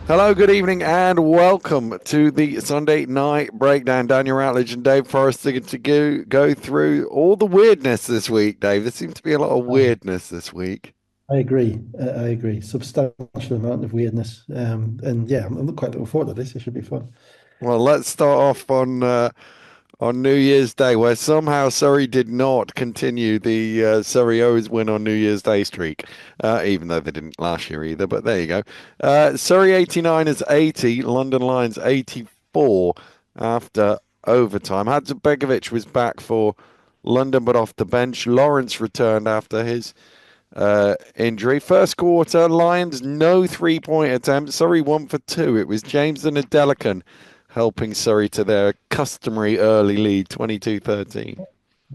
Hello, good evening, and welcome to the Sunday night breakdown. Daniel Ratledge and Dave Forrest to go through all the weirdness this week, Dave. There seems to be a lot of Um, weirdness this week. I agree. I agree. Substantial amount of weirdness. And yeah, I'm quite looking forward to this. It should be fun. Well, let's start off on New Year's Day, where somehow Surrey did not continue the Surrey always win on New Year's Day streak, even though they didn't last year either. But there you go. Surrey 89 is 80, London Lions 84 after overtime. Hadzabegovic was back for London, but off the bench. Lawrence returned after his injury. First quarter, Lions no 3-point attempt. Surrey 1 for 2. It was James and Adelican helping Surrey to their customary early lead, 22-13.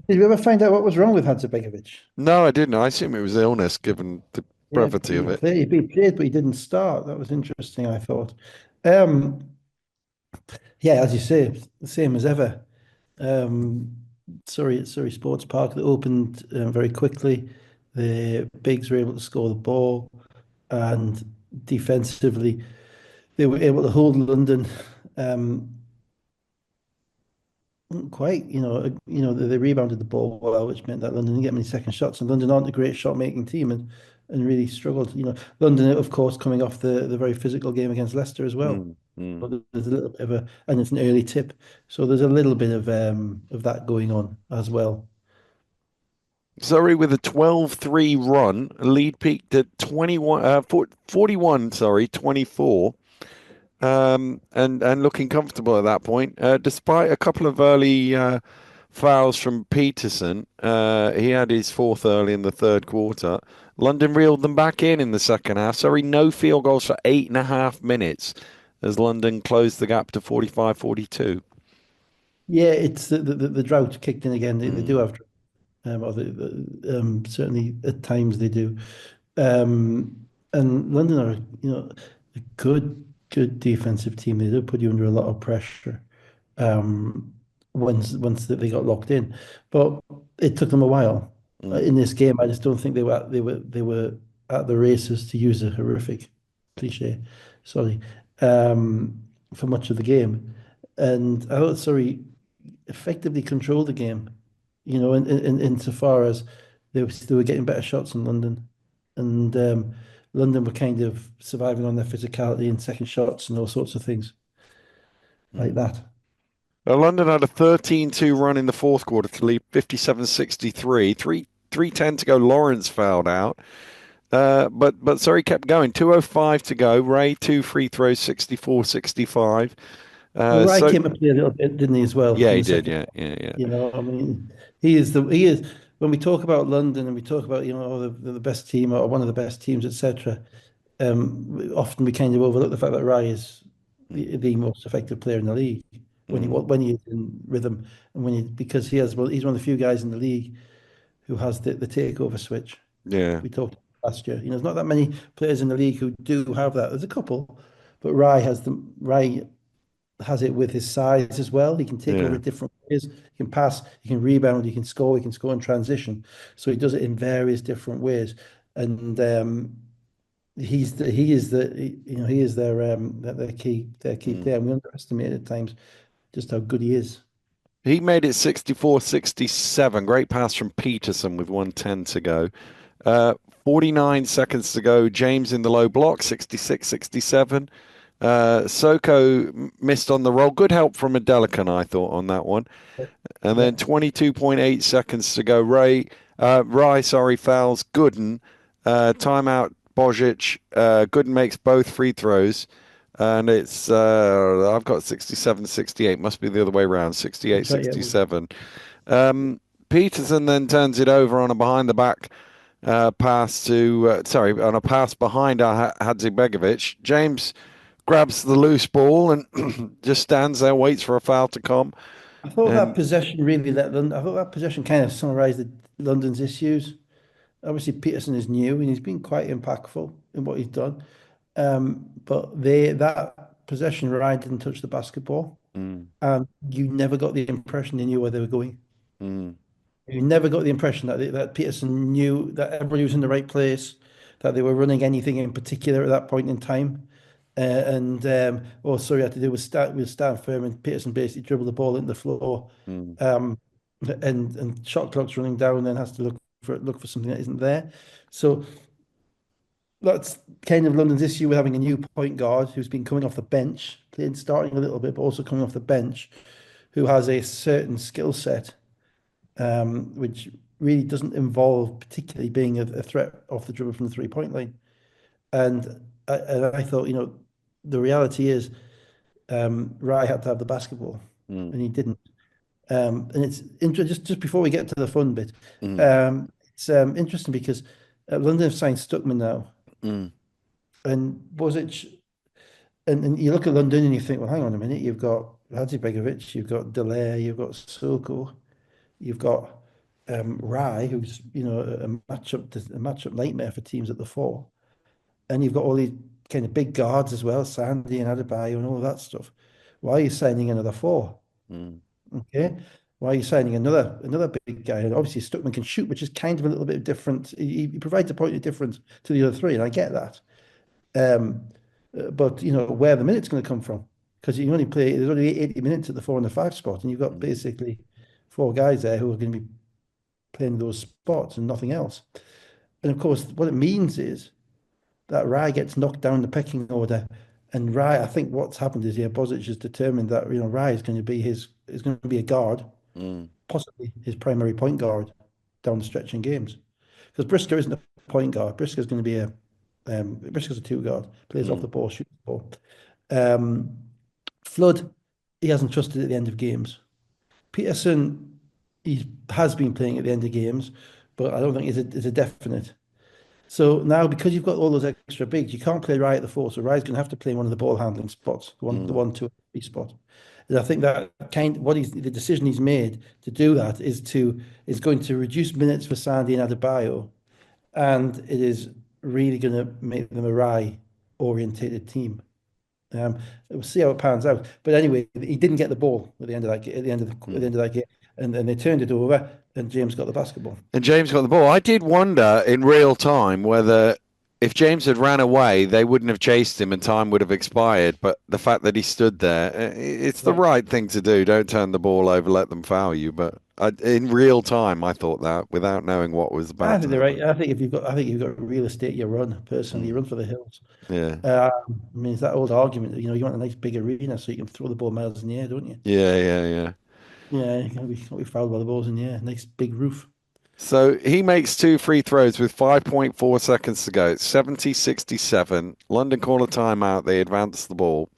Did you ever find out what was wrong with Hadzabegovic? No, I didn't. I assume it was illness, given the Yeah, brevity of he it. played, he played, but he didn't start. That was interesting, I thought. Um, yeah, as you say, the same as ever. Um, Surrey Sports Park, that opened very quickly. The Bigs were able to score the ball, and defensively, they were able to hold London. Um, Quite, they rebounded the ball well, which meant that London didn't get many second shots, and London aren't a great shot making team, and really struggled. London, of course, coming off the very physical game against Leicester as well. Mm, mm. But there's a little bit of and it's an early tip, so there's a little bit of that going on as well. Surrey with a 12-3 run, lead peaked at 41, sorry, 24. And looking comfortable at that point, despite a couple of early fouls from Peterson. He had his fourth early in the third quarter. London reeled them back in the second half. Sorry, no field goals for 8.5 minutes as London closed the gap to 45-42. Yeah, it's the drought kicked in again. They do Mm, have, or certainly at times they do. And London are, a good defensive team. They do put you under a lot of pressure. Um, once they got locked in, but it took them a while. mm. In this game, I just don't think they were at the races, to use a horrific cliche. Sorry, for much of the game, and I thought Surrey effectively controlled the game. Insofar as they were getting better shots in London, and London were kind of surviving on their physicality and second shots and all sorts of things like Mm. that. London had a 13-2 run in the fourth quarter to lead 57-63. 3:10 to go. Lawrence fouled out. But Surrey kept going. 2:05 to go. Ray, two free throws, 64-65. Well, Rye So came to play a little bit, didn't he, as well yeah, in he the did. second Yeah, half? yeah, yeah. I mean, he is when we talk about London and we talk about, the best team or one of the best teams, etc. Often we kind of overlook the fact that Rye is the most effective player in the league Mm, when he is in rhythm, and because he's one of the few guys in the league who has the takeover switch. yeah. We talked last year. There's not that many players in the league who do have that. There's a couple, but Rye has it with his size as well. He can take over Yeah. different ways. He can pass, he can rebound, he can score in transition. So he does it in various different ways. And he is their key Mm. player. And we underestimate at times just how good he is. He made it 64-67. Great pass from Peterson with 1:10 to go. 49 seconds to go. James in the low block, 66-67. Soko missed on the roll. Good help from Adelican, I thought, on that one. And Yeah, then 22.8 seconds to go. Rye, sorry, fouls Gooden. Timeout, Bojic. Gooden makes both free throws. And I've got 67-68. Must be the other way around. that's right. Yeah, 68-67. Peterson then turns it over on a behind the back on a pass behind Hadzi. James grabs the loose ball and just stands there, waits for a foul to come. I thought that And possession really let London. I thought that possession kind of summarised London's issues. Obviously, Peterson is new and he's been quite impactful in what he's done. But that possession, Ryan didn't touch the basketball, mm, and you never got the impression they knew where they were going. mm, You never got the impression that Peterson knew that everybody was in the right place, that they were running anything in particular at that point in time. Oh, sorry, I had to do with stand firm, and Peterson basically dribbled the ball into the floor, Mm, um, and shot clock's running down, and then has to look for something that isn't there. So that's kind of London's issue with having a new point guard who's been coming off the bench, playing starting a little bit, but also coming off the bench, who has a certain skill set, which really doesn't involve particularly being a threat off the dribble from the 3-point line. And I thought, the reality is, Rye had to have the basketball, mm, and he didn't. And it's just before we get to the fun bit, mm, it's interesting because London have signed Stuckman now, mm, and Bozic, and you look at London and you think, well, hang on a minute, you've got Hadzibegovic, you've got Dallaire, you've got Soko, you've got Rye, who's a matchup nightmare for teams at the four, and you've got all these kind of big guards as well, Sandy and Adebayo and all of that stuff. Why are you signing another four? mm, Okay. Why are you signing another big guy? And obviously Stuckman can shoot, which is kind of a little bit different. He provides a point of difference to the other three, and I get that. Um, but where the minute's going to come from? Because there's only 80 minutes at the 4 and the 5 spot, and you've got mm, basically four guys there who are going to be playing those spots and nothing else. And of course, what it means is that Rye gets knocked down the pecking order. And Rye, I think what's happened is, Bozic has determined that Rye is going to be a guard, mm, possibly his primary point guard down the stretch in games. Because Brisker isn't a point guard. Brisker's going to be Brisker's a two guard, plays off mm, the ball, shoots the ball. Um, Flood, he hasn't trusted at the end of games. Peterson, he has been playing at the end of games, but I don't think is a definite. So now, because you've got all those extra bigs, you can't play Rye at the four. So Rye's going to have to play in one of the ball handling spots, the mm, 1, 2, 3 spot. And I think that the decision he's made to do that is going to reduce minutes for Sandy and Adebayo, and it is really going to make them a Rye orientated team. We'll see how it pans out. But anyway, he didn't get the ball at the end of that at the mm. end of that game, and they turned it over, and James got the basketball. And James got the ball. I did wonder in real time whether if James had ran away, they wouldn't have chased him and time would have expired. But the fact that he stood there, it's the Yeah. right thing to do. Don't turn the ball over, let them foul you. But in real time, I thought that without knowing what was I about to think they're right. happen. I think you've got real estate. You run personally. You Mm, run for the hills. yeah, I mean, it's that old argument that you want a nice big arena so you can throw the ball miles in the air, don't you? yeah, yeah, yeah. Yeah, you can't be fouled by the balls in the air. Nice big roof. So he makes two free throws with 5.4 seconds to go. It's 70-67. London call a timeout. They advance the ball.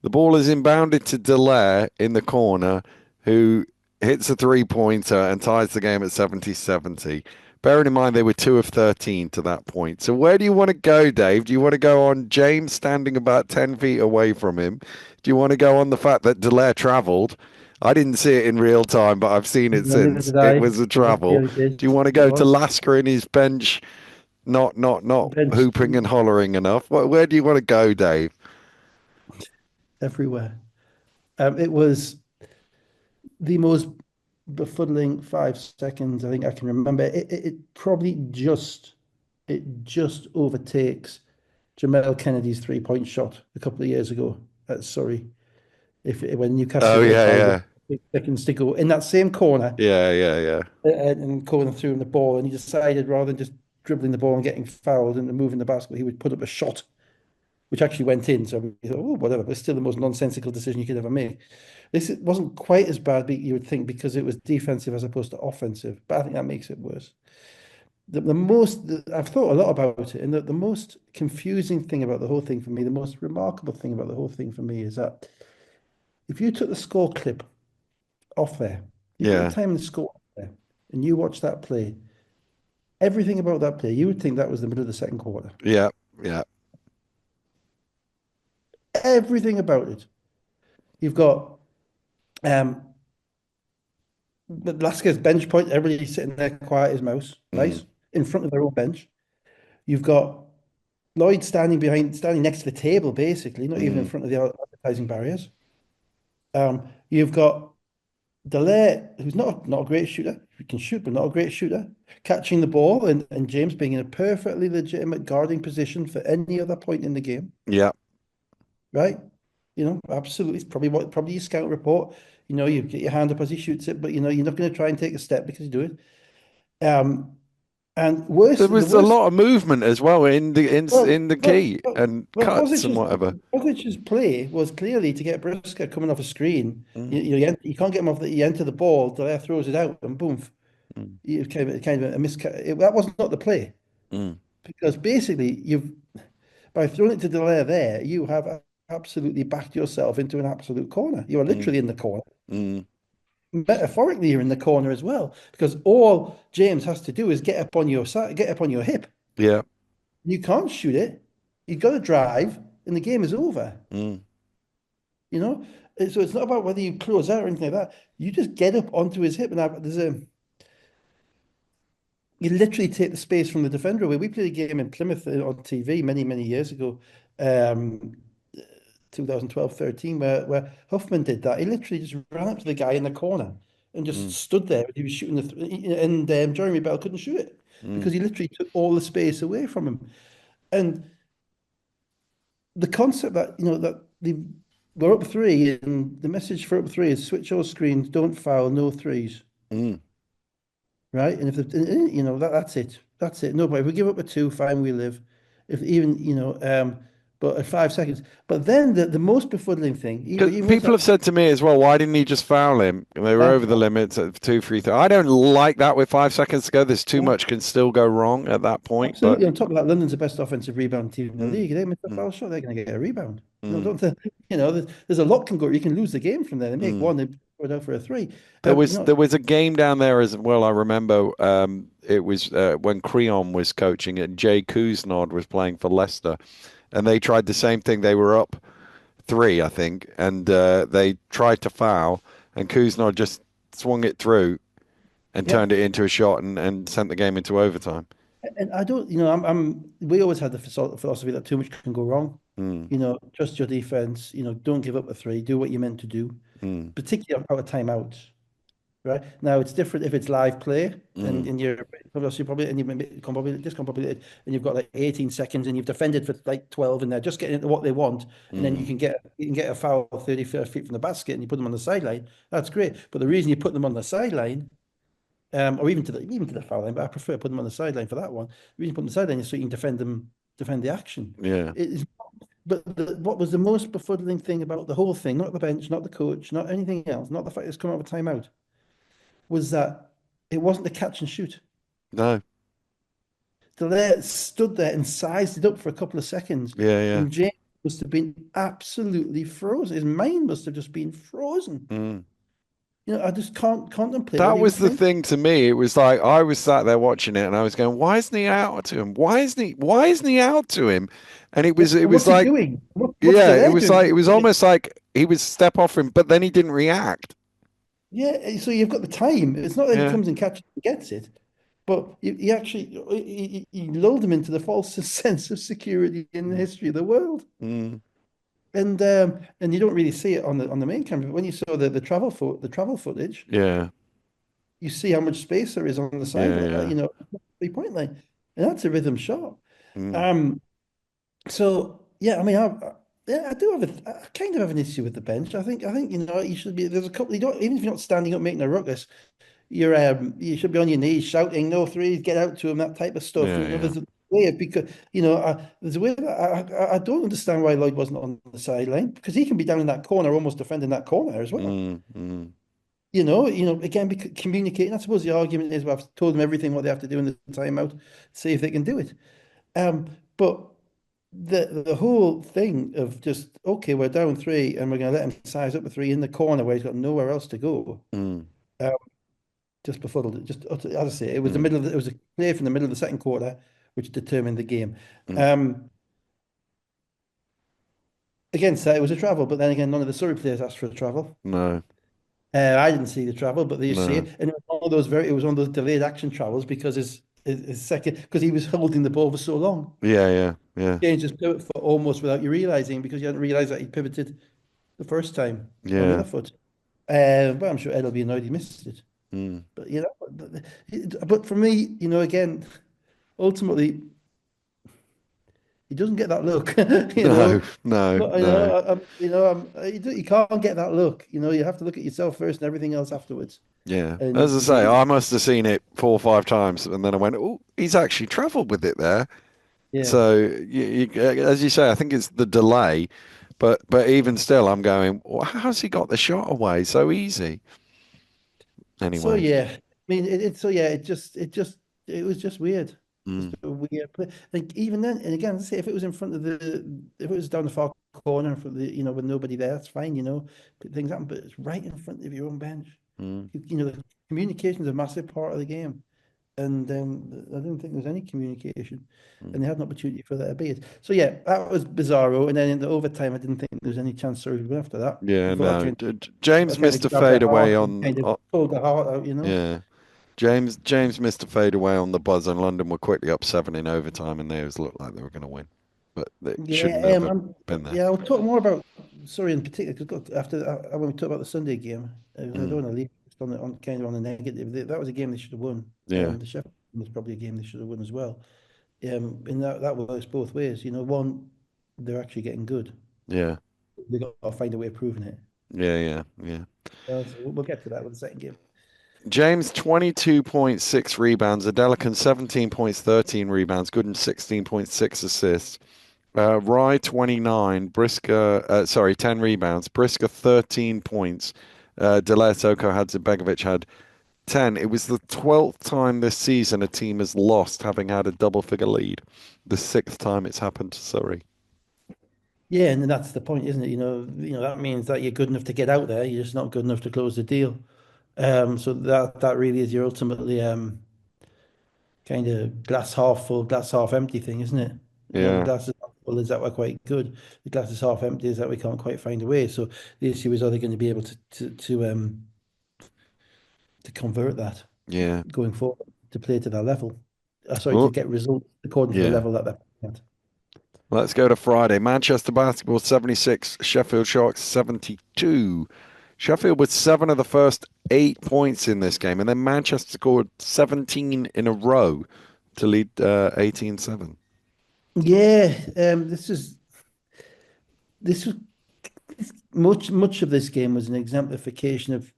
The ball is inbounded to Dallaire in the corner, who hits a three-pointer and ties the game at 70-70. Bearing in mind they were 2 of 13 to that point. So where do you want to go, Dave? Do you want to go on James standing about 10 feet away from him? Do you want to go on the fact that Dallaire travelled? I didn't see it in real time, but I've seen it No, neither since. did It I. was a Yeah, travel. clearly did. Do you want to It go to was Lasker in his bench, not bench hooping and hollering enough? Where do you want to go, Dave? everywhere. It was the most befuddling 5 seconds I think I can remember. It probably just overtakes Jamel Kennedy's 3-point shot a couple of years ago at Surrey. When Newcastle Oh were yeah, tied up, yeah, 6 seconds to go in that same corner, yeah, yeah, yeah. and Cohen threw him the ball, and he decided rather than just dribbling the ball and getting fouled and moving the basket, he would put up a shot, which actually went in. So we thought, oh, whatever, but it's still the most nonsensical decision you could ever make. This wasn't quite as bad, you would think, because it was defensive as opposed to offensive, but I think that makes it worse. I've thought a lot about it, and the most confusing thing about the whole thing for me, the most remarkable thing about the whole thing for me is that if you took the score clip off there, you put the Yeah, time and the score off there, and you watch that play, everything about that play, you would think that was the middle of the second quarter. yeah, yeah. Everything about it. You've got um Velasquez bench point, everybody sitting there quiet as mouse, Mm, right? In front of their own bench. You've got Lloyd standing next to the table, basically, not even in mm, front of the advertising barriers. You've got Dallaire, who's not a great shooter. He can shoot, but not a great shooter. Catching the ball, and James being in a perfectly legitimate guarding position for any other point in the game. yeah. right? Absolutely. It's probably your scout report. You get your hand up as he shoots it, but you're not going to try and take a step because you do it. Um, and There the was a worst. lot of movement as well Well, in the well, key well, and well, cuts and whatever. Bozic's play was clearly to get Brisker coming off a screen. Mm, You can't get him off you enter the ball, Delaire throws it out, and boom, mm, you kind of a that was not the play mm, because basically by throwing it to Delaire there, you have absolutely backed yourself into an absolute corner. You are mm, literally in the corner. mm. Metaphorically, you're in the corner as well because all James has to do is get up on your side, get up on your hip. Yeah. You can't shoot it. You've got to drive, and the game is over. Mm, You know, so it's not about whether you close out or anything like that. You just get up onto his hip, and you literally take the space from the defender away. We played a game in Plymouth on TV many, many years ago, um, 2012, 13, where Huffman did that. He literally just ran up to the guy in the corner and just mm, stood there. He was shooting and Jeremy Bell couldn't shoot it mm. because he literally took all the space away from him. And the concept that we're up three, and the message for up three is switch all screens, don't foul, no threes, Mm. right? And if that's it, that's it. No, but if we give up a two, fine, we live. If even but at 5 seconds. But then the most befuddling thing, 'Cause even with people that, have said to me as well, why didn't he just foul him? They were yeah, over the limits at two free throw. I don't like that with 5 seconds to go. There's too yeah, much can still go wrong at that point. But absolutely. On top of that, London's the best offensive rebound team in the mm, league. They miss a mm, foul shot, they're going to get a rebound. mm, Don't they? There's a lot can go. You can lose the game from there. They make mm. one, they put it out for a three. There there was a game down there as well. I remember it was when Creon was coaching and Jay Kuznod was playing for Leicester, and they tried the same thing. They were up three, I think, and they tried to foul, and Kuznod just swung it through and Yeah. turned it into a shot and sent the game into overtime. And I don't, we always had the philosophy that too much can go wrong. Mm, Trust your defense, don't give up a three, do what you're meant to do, mm, particularly out of timeouts, right? Now, it's different if it's live play mm, and you're obviously probably, and you've been discombobulated and you've got like 18 seconds and you've defended for like 12 and they're just getting into what they want. And then mm. you can get a foul 30 feet from the basket and you put them on the sideline. That's great. But the reason you put them on the sideline or even to the foul line, but I prefer putting them on the sideline for that one. The reason you put them on the sideline is so you can defend the action. Yeah. It is, but what was the most befuddling thing about the whole thing, not the bench, not the coach, not anything else, not the fact it's come out of a timeout, was that it wasn't the catch and shoot. No. Delaire stood there and sized it up for a couple of seconds, Yeah, yeah. and James must have been absolutely frozen. His mind must have just been frozen. Mm. I just can't contemplate what That he was was the thinking. thing to me. It was like I was sat there watching it and I was going, why isn't he out to him? Why isn't he out to him? And Yeah, it and was what's he like, doing? What's yeah, Delaire doing? it was almost like he was step off him, but then he didn't react. Yeah, so you've got the time. It's not that he Yeah. comes and catches and gets it, but he actually he lulled him into the false sense of security in the Mm, history of the world. mm, And you don't really see it on the main camera, but when you saw the travel footage, yeah. you see how much space there is on the Yeah, sideline, yeah. 3 point line, and that's a rhythm shot. Mm, Um, so yeah, I mean, yeah, I do I kind of have an issue with the bench. I think you should be. There's a couple. You don't even if you're not standing up making a ruckus, you should be on your knees shouting no threes, get out to him, that type of stuff. yeah, yeah. There's a way because there's a way that I don't understand why Lloyd wasn't on the sideline because he can be down in that corner, almost defending that corner as well. Mm, mm, Again, communicating. I suppose the argument is, well, I've told them everything what they have to do in the timeout, see if they can do it. But the whole thing of just okay, we're down three, and we're going to let him size up a three in the corner where he's got nowhere else to go. mm, Um, just befuddled it. As I say, it was mm, it was a play from the middle of the second quarter, which determined the game. mm. Um, Against that, it was a travel, but then again, none of the Surrey players asked for a travel. No, I didn't see the travel, but you see no. it, and it was one of those delayed action travels because his second because he was holding the ball for so long. Yeah, yeah, yeah, Changed his pivot foot almost without you realizing because you hadn't realized that he pivoted the first time on the yeah. other foot. But I'm sure Ed will be annoyed he missed it. Mm, But but for me, again, ultimately, He doesn't get that look, you No, know. no, But, no. you can't get that look. You have to look at yourself first and everything else afterwards. Yeah. And As I say, I must have seen it 4 or 5 times, and then I went, "Oh, he's actually travelled with it there." yeah. So, as you say, I think it's the delay, but even still, I'm going, well, how's he got the shot away so easy? So Anyway, yeah, I mean, so yeah, it was just weird, just mm, a weird play. Like even then, and again, say if it was in front of if it was down the far corner for with nobody there, that's fine, but things happen. But it's right in front of your own bench. mm, The communication is a massive part of the game, and I didn't think there was any communication, mm. and they had an opportunity for that to be it. So yeah, that was bizarro. And then in the overtime, I didn't think there was any chance Surrey would win after that. I Yeah, thought no. that James kind missed of a grabbed their fadeaway heart and on. kind of pulled the heart out. Yeah, James missed a fadeaway on the buzz, and London were quickly up 7 in overtime, and they looked like they were going to win, but they shouldn't Yeah, have been there. yeah, I'll talk more about Surrey in particular because after when we talk about the Sunday game, I don't Mm, want to leave just on kind of on the negative. That was a game they should have won. yeah, The Sheffield game was probably a game they should have won as well. And that works both ways. One, they're actually getting good. yeah, They got to find a way of proving it. yeah, yeah, yeah. So we'll get to that with the second game. James 22.6 rebounds, Adelican 17 points, 13 rebounds, Gooden 16.6 assists. Rye 29, Brisker, sorry, 10 rebounds, Brisker 13 points. Delaire Soko Hadzibegovic had 10. It was the 12th time this season a team has lost having had a double figure lead. The sixth time it's happened to Surrey. Yeah, and that's the point, isn't it? That means that you're good enough to get out there. You're just not good enough to close the deal. So that really is your ultimately kind of glass half full, glass half empty thing, isn't it? The Yeah, glass is half full is that we're quite good. The glass is half empty is that we can't quite find a way. So the issue is, are they going to be able to convert that yeah. going forward to play to that level? Sorry, to Well, get results according to the yeah. level that they're playing at. Let's go to Friday. Manchester Basketball 76, Sheffield Sharks 72. Sheffield with 7 of the first 8 points in this game, and then Manchester scored 17 in a row to lead 18-7. Yeah, this was much of this game was an exemplification of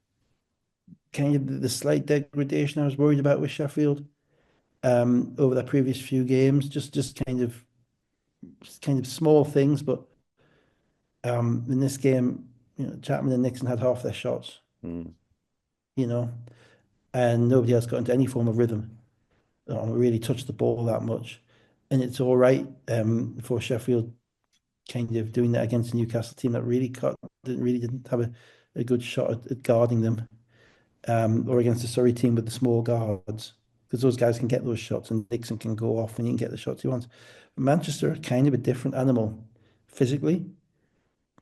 kind of the slight degradation I was worried about with Sheffield over the previous few games. Just kind of small things, but in this game, Chapman and Nixon had half their shots, Mm, you know, and nobody else got into any form of rhythm or really touched the ball that much. And it's all right for Sheffield kind of doing that against a Newcastle team that didn't have a good shot at guarding them, or against a Surrey team with the small guards, because those guys can get those shots and Nixon can go off and he can get the shots he wants. Manchester are kind of a different animal physically.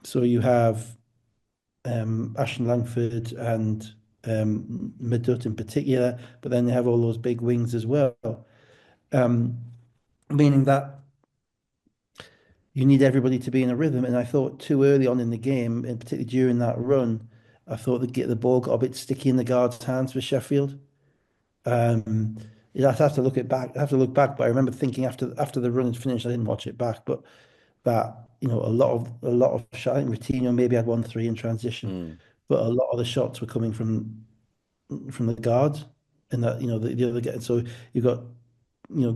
So you have Ashton Langford and Medut in particular, but then they have all those big wings as well. Um, Meaning that you need everybody to be in a rhythm. And I thought too early on in the game, and particularly during that run, I thought the ball got a bit sticky in the guards' hands for Sheffield. Um, you have to look it back. I have to look back, but I remember thinking after the run had finished, I didn't watch it back, but that a lot of shot. I think Coutinho maybe had 1-3 in transition, mm, but a lot of the shots were coming from the guards, and that the other guy. So you got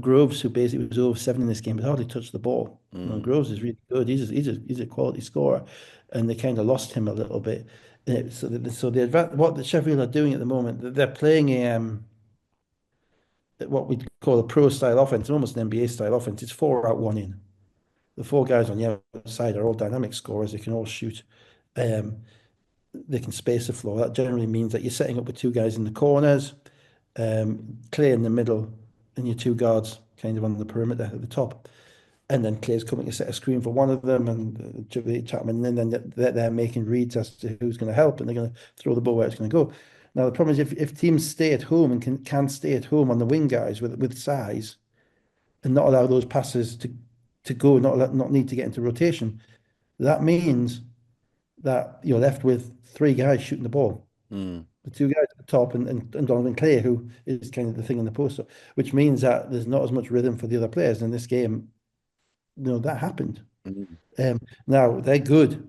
Groves, who basically was over 7 in this game, but hardly touched the ball. mm, Groves is really good. He's a quality scorer, and they kind of lost him a little bit. What the Sheffield are doing at the moment, they're playing what we call a pro style offense, almost an NBA style offense. It's 4 out, 1 in. The 4 guys on the outside are all dynamic scorers. They can all shoot. Um, they can space the floor. That generally means that you're setting up with 2 guys in the corners, Clay in the middle, and your 2 guards kind of on the perimeter at the top. And then Clay's coming to set a screen for one of them, and Chapman, and then they're making reads as to who's going to help, and they're going to throw the ball where it's going to go. Now the problem is if teams stay at home and can stay at home on the wing guys with size and not allow those passes to go, not need to get into rotation, that means that you're left with 3 guys shooting the ball. mm, The 2 guys at the top and Donovan Clay, who is kind of the thing in the post, which means that there's not as much rhythm for the other players in this game. that happened. Mm. Now they're good,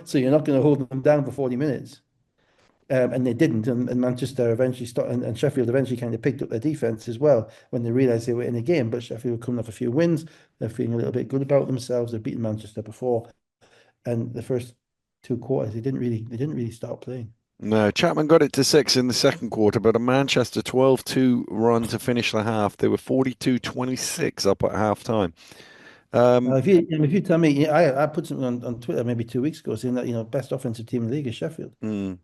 so you're not going to hold them down for 40 minutes. And they didn't, and Manchester eventually started, and Sheffield eventually kind of picked up their defense as well when they realised they were in a game. But Sheffield were coming off a few wins, they're feeling a little bit good about themselves. They've beaten Manchester before, and the first two quarters they didn't really start playing. No, Chapman got it to six in the second quarter, but a Manchester 12-2 run to finish the half. They were 42-26 up at half time. Now, Um, if you tell me, I put something on Twitter maybe 2 weeks ago saying that best offensive team in the league is Sheffield, mm,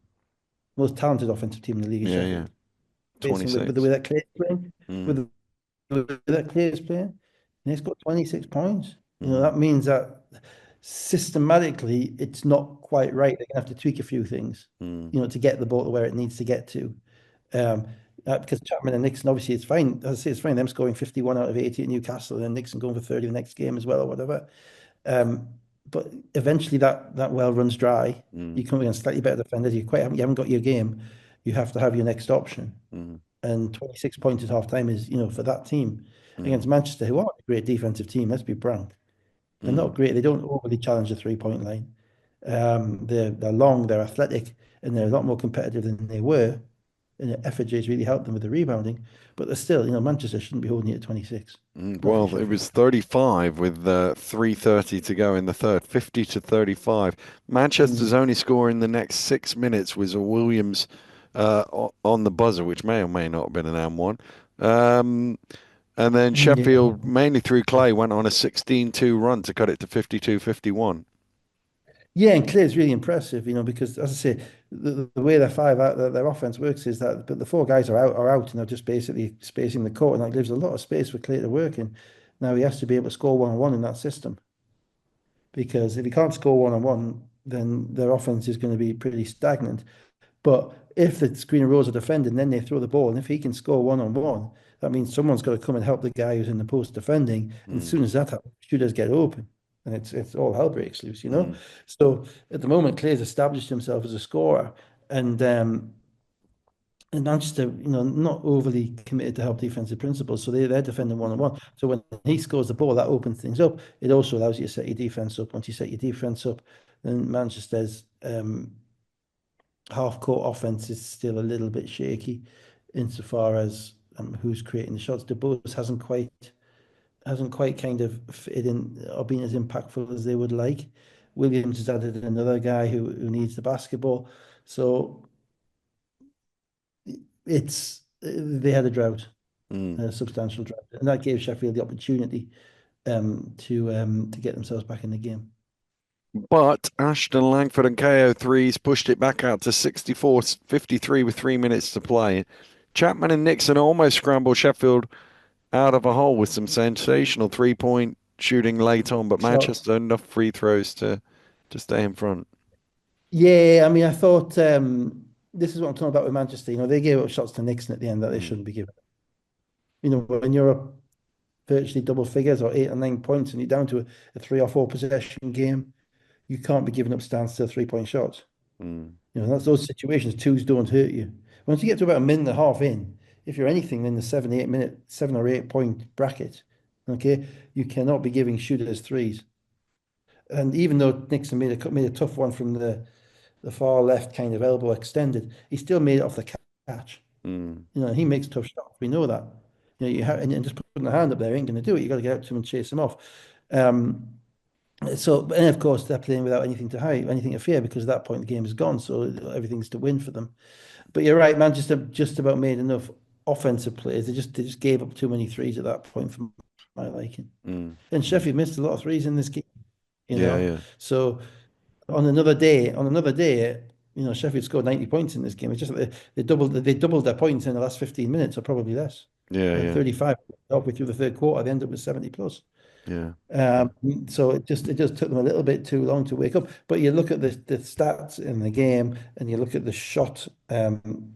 most talented offensive team in the league is yeah, yeah, Sheffield, based on with the 26. way that Clay is playing, Mm, with the way that Clay is playing, and he's got 26 points. mm, That means that systematically it's not quite right. They're gonna have to tweak a few things, mm, to get the ball to where it needs to get to. Um, because Chapman and Nixon, obviously, it's fine. As I say, it's fine. Them scoring 51 out of 80 at Newcastle, and then Nixon going for 30 the next game as well, or whatever. Um, but eventually that well runs dry. mm, You come against slightly better defenders. You haven't got your game. You have to have your next option. mm, And 26 points at half time is, for that team mm, against Manchester, who are a great defensive team. Let's be frank. They're mm, not great. They don't overly challenge the 3-point line. They're long, they're athletic, and they're a lot more competitive than they were. And FAJ's really helped them with the rebounding. But they're still, Manchester shouldn't be holding it at 26. mm. Not if you're Well, it Sheffield. was 35 with 3:30 to go in the third, 50-35. Manchester's Mm. only score in the next 6 minutes was a Williams on the buzzer, which may or may not have been an M1. Um, and then Yeah. Sheffield, mainly through Clay, went on a 16-2 run to cut it to 52-51. Yeah, and Clear's really impressive, because as I say, the way their offense works is that but the four guys are out, and they're just basically spacing the court, and that leaves a lot of space for Clear to work in. Now he has to be able to score one-on-one in that system because if he can't score one-on-one, then their offense is going to be pretty stagnant. But if the screen rows are defending, then they throw the ball, and if he can score one-on-one, that means someone's got to come and help the guy who's in the post defending. And as Mm, soon as that happens, shooters get open, and it's all hell breaks loose. mm, So at the moment, Clay's established himself as a scorer, and Manchester, not overly committed to help defensive principles, so they're defending one-on-one. So when he scores the ball, that opens things up. It also allows you to set your defense up. Once you set your defense up, then Manchester's half-court offense is still a little bit shaky insofar as who's creating the shots. DeBose hasn't quite kind of fitted in or been as impactful as they would like. Williams has added another guy who needs the basketball. So they had a drought, mm. a substantial drought, and that gave Sheffield the opportunity to get themselves back in the game. But Ashton, Langford, and KO threes pushed it back out to 64-53 with 3 minutes to play. Chapman and Nixon almost scrambled Sheffield out of a hole with some sensational 3-point shooting late on, but So Manchester enough free throws to stay in front. yeah, I mean, I thought this is what I'm talking about with Manchester. They gave up shots to Nixon at the end that they Mm, shouldn't be given. When you're up virtually double figures or 8 or 9 points and you're down to a 3 or 4 possession game, you can't be giving up standstill 3-point shots. mm, That's those situations. Twos don't hurt you. Once you get to about a minute and a half in, if you're anything in the 7 or 8 minute, 7 or 8 point bracket, okay, you cannot be giving shooters threes. And even though Nixon made a tough one from the far left kind of elbow extended, he still made it off the catch. mm, He makes tough shots. We know that. You have and just putting the hand up there ain't going to do it. You got to get up to him and chase him off. Um, and of course they're playing without anything to hide, anything to fear, because at that point the game is gone. So everything's to win for them. But you're right, Manchester just about made enough offensive plays. They just gave up too many threes at that point for my liking. mm, And mm. Sheffield missed a lot of threes in this game, you Yeah, know. yeah, So on another day, Sheffield scored 90 points in this game. It's just that they doubled their points in the last 15 minutes, or probably less. yeah, yeah, 35 halfway through the third quarter, they ended up with 70 plus. yeah. Um, so it just took them a little bit too long to wake up. But you look at the stats in the game, and you look at the shot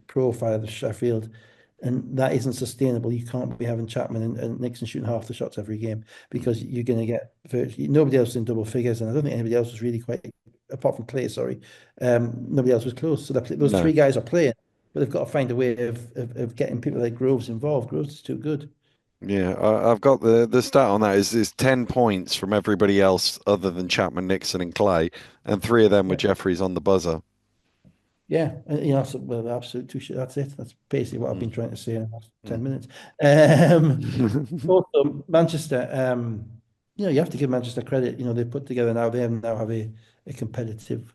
profile of the Sheffield, and that isn't sustainable. You can't be having Chapman and Nixon shooting half the shots every game, Mm, because you're going to get virtually nobody else in double figures, and I don't think anybody else was really quite, apart from Clay, sorry, nobody else was close. So those no. three guys are playing, but they've got to find a way of getting people like Groves involved. Groves is too good. Yeah, I've got the stat on that is 10 points from everybody else other than Chapman, Nixon, and Clay, and three of them were Yeah. Jeffries on the buzzer. Yeah, that's well, absolute two shit. That's it. That's basically what I've been Mm, trying to say in the last mm. 10 minutes. Um, Also, Manchester, you have to give Manchester credit. They put together now, they now have a competitive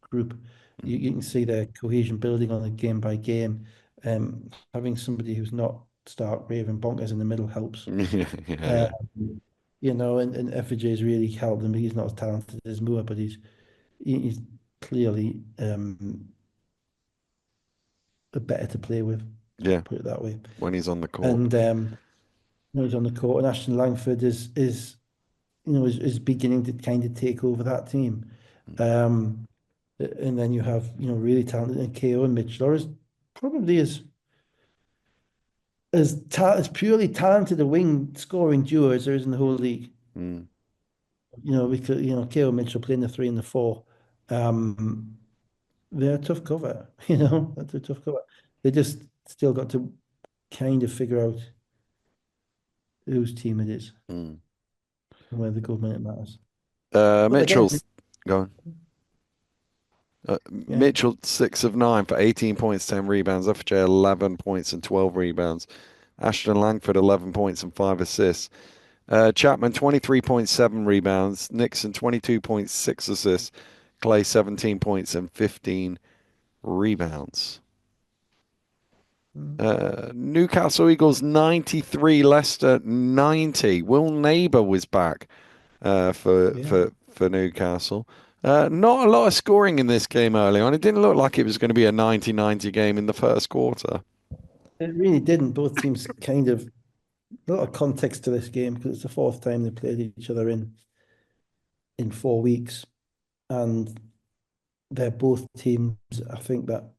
group. You can see their cohesion building on a game by game. Having somebody who's not stark raving bonkers in the middle helps. Yeah, Um, yeah, and Effigy's really helped him. He's not as talented as Moore, but he's clearly better to play with, yeah. put it that way. When he's on the court. And he's on the court, and Ashton Langford is beginning to kind of take over that team. Um, and then you have really talented and KO and Mitchell are probably as purely talented a wing scoring duo as there is in the whole league. Mm, Because KO and Mitchell playing the three and the four. Um, they're a tough cover. That's a tough cover. They just still got to kind of figure out whose team it is mm. and where the good minute matters. But again, Mitchell's going. yeah. Mitchell 6 of 9 for 18 points, 10 rebounds. FJ 11 points and 12 rebounds. Ashton Langford 11 points and 5 assists. Chapman 23.7 rebounds. Nixon 22.6 assists. Clay 17 points and 15 rebounds. Mm. Newcastle Eagles 93, Leicester 90. Will Neighbour was back for Yeah. for Newcastle. Not a lot of scoring in this game early on. It didn't look like it was going to be a 90-90 game in the first quarter. It really didn't. Both teams kind of a lot of context to this game because it's the fourth time they played each other in 4 weeks, and they're both teams I think that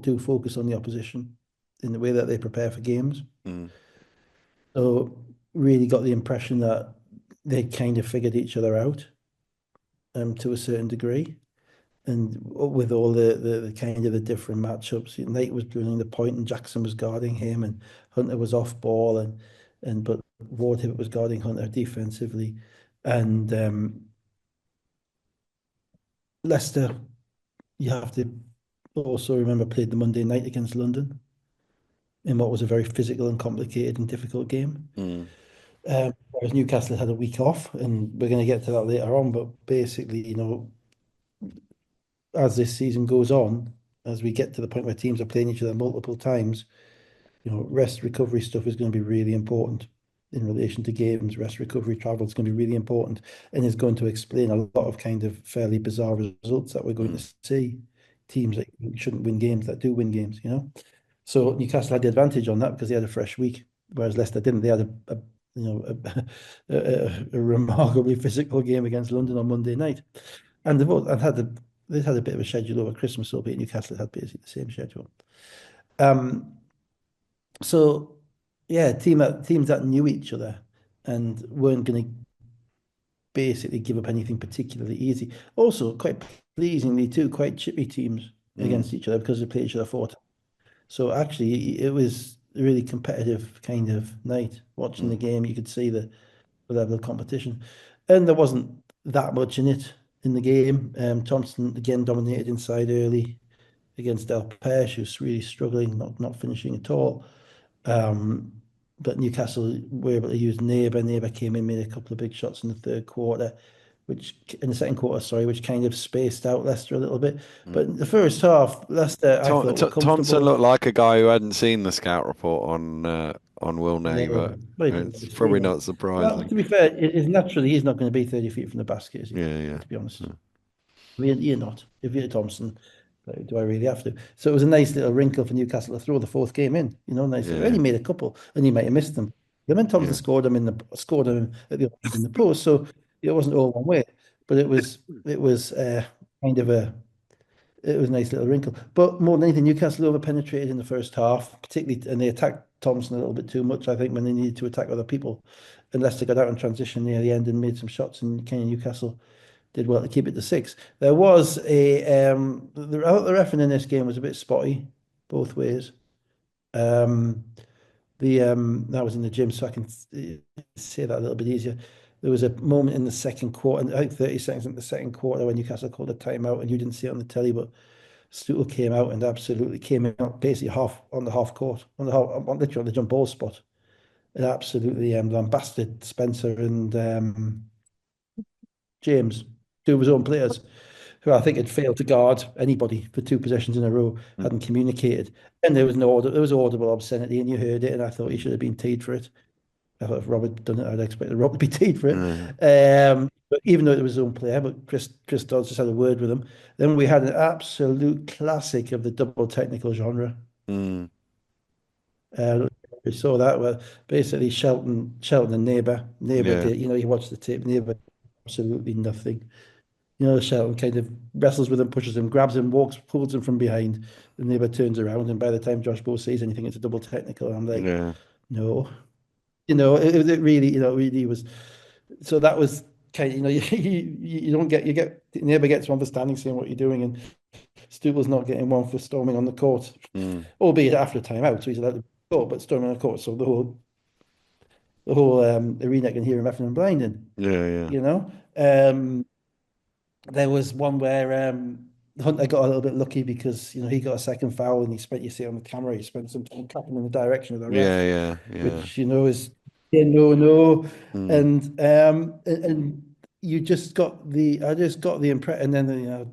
do focus on the opposition in the way that they prepare for games. Mm, So really got the impression that they kind of figured each other out to a certain degree. And with all the kind of the different matchups, Knight was doing the point and Jackson was guarding him and Hunter was off ball but Wardhill was guarding Hunter defensively. And Leicester, you have to also remember, played the Monday night against London in what was a very physical and complicated and difficult game. mm, Whereas Newcastle had a week off, and we're going to get to that later on. But basically, as this season goes on, as we get to the point where teams are playing each other multiple times, rest recovery stuff is going to be really important in relation to games. Rest recovery travel is going to be really important and is going to explain a lot of kind of fairly bizarre results that we're going mm, to see. Teams that shouldn't win games that do win games. So Newcastle had the advantage on that because they had a fresh week, whereas Leicester didn't. They had a remarkably physical game against London on Monday night, and they've had a bit of a schedule over Christmas, albeit Newcastle had basically the same schedule. Um, so yeah, teams that knew each other and weren't going to basically give up anything particularly easy. Also, quite pleasingly too, quite chippy teams mm, against each other because they played each other 4 times. So actually, it was a really competitive kind of night. Watching the mm, game, you could see the level of competition, and there wasn't that much in it in the game. Thompson again dominated inside early against Del Pesh, who's really struggling, not finishing at all. Um, but Newcastle were able to use Neighbour. Neighbour came in, made a couple of big shots in the third quarter, which in the second quarter, sorry, which kind of spaced out Leicester a little bit. mm. But in the first half, Leicester, I thought, were Thompson comfortable. looked like a guy who hadn't seen the scout report on Will No, Neighbour. well, he didn't It's really probably screen it. not Well, surprising. to be fair, naturally he's not going to be 30 feet from the basket, is he? Yeah, yeah, To be honest. yeah, I mean, you're not. If you're Thompson, do I really have to? So it was a nice little wrinkle for Newcastle to throw the fourth game in. Nice. They only yeah, made a couple, and he might have missed them. Then when Thompson yeah. scored them at the other end in the post, so it wasn't all one way. But it was kind of it was a nice little wrinkle. But more than anything, Newcastle over penetrated in the first half, particularly, and they attacked Thompson a little bit too much, I think, when they needed to attack other people. And Leicester got out in transition near the end and made some shots, and Kenny Newcastle did well to keep it to 6. There was the ref in this game was a bit spotty both ways. Um, The that was in the gym, so I can say that a little bit easier. There was a moment in the second quarter, I think 30 seconds in the second quarter, when Newcastle called a timeout, and you didn't see it on the telly, but Stootle came out and absolutely came out basically half on the half court, on the half, on literally on the jump ball spot, and absolutely lambasted Spencer and James, two of his own players, who I think had failed to guard anybody for two possessions in a row, hadn't communicated, and there was no order, there was audible obscenity, and you heard it, and I thought he should have been teed for it. I thought if Rob had done it, I'd expected Rob to be teed for it. Yeah. But even though it was his own player, but Chris Dodds just had a word with him. Then we had an absolute classic of the double technical genre. Mm. We saw that where basically Shelton and Neighbour Yeah. did, you watch the tape, Neighbour absolutely nothing. Shelton kind of wrestles with him, pushes him, grabs him, walks, pulls him from behind. The Neighbour turns around, and by the time Josh Ball sees anything, it's a double technical. And I'm like, Yeah. no. It really, really was. So that was kind of, you don't get, you never get to understanding seeing what you're doing. And Stuble's not getting one for storming on the court, Mm. albeit after a timeout. So he's allowed to go, but storming on the court. So the whole arena can hear him effing and blinding, Yeah. Yeah. you know? Um, there was one where Hunter got a little bit lucky because, he got a second foul and you see on the camera, he spent some time clapping in the direction of the Yeah. ref, Yeah. Yeah. which is yeah, no, no, Mm. and you just got I just got the impression, and then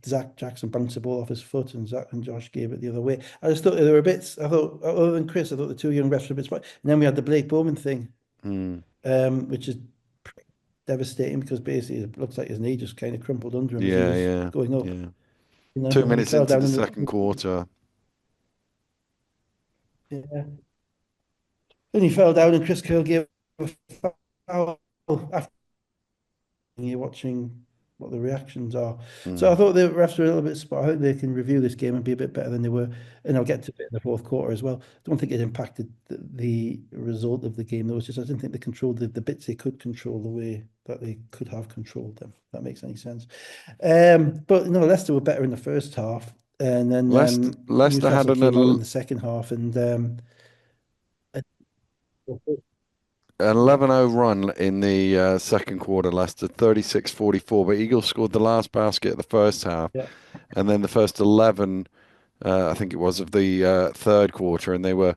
Zach Jackson bounced the ball off his foot, and Zach and Josh gave it the other way. I just thought there were bits. I thought other than Chris, I thought the two young refs were a bit spot. And then we had the Blake Bowman thing, Mm. which is devastating because basically it looks like his knee just kind of crumpled under him as he Yeah. was Yeah. going up, Yeah. Two and he minutes fell into down the in second quarter. yeah, and he fell down, and Chris Curl gave a foul after you're watching what the reactions are. So I Mm. thought the refs were a little bit spot. I hope they can review this game and be a bit better than they were. And I'll get to it in the fourth quarter as well. I don't think it impacted the result of the game. Though it's just I didn't think they controlled the bits they could control the way that they could have controlled them. If that makes any sense. But no, Leicester were better in the first half, and then Leicester had Newcastle an came out in the second half, and an 11-0 run in the second quarter, Leicester 36-44, but Eagles scored the last basket of the first half, yeah. and then the first 11, I think it was, of the third quarter, and they were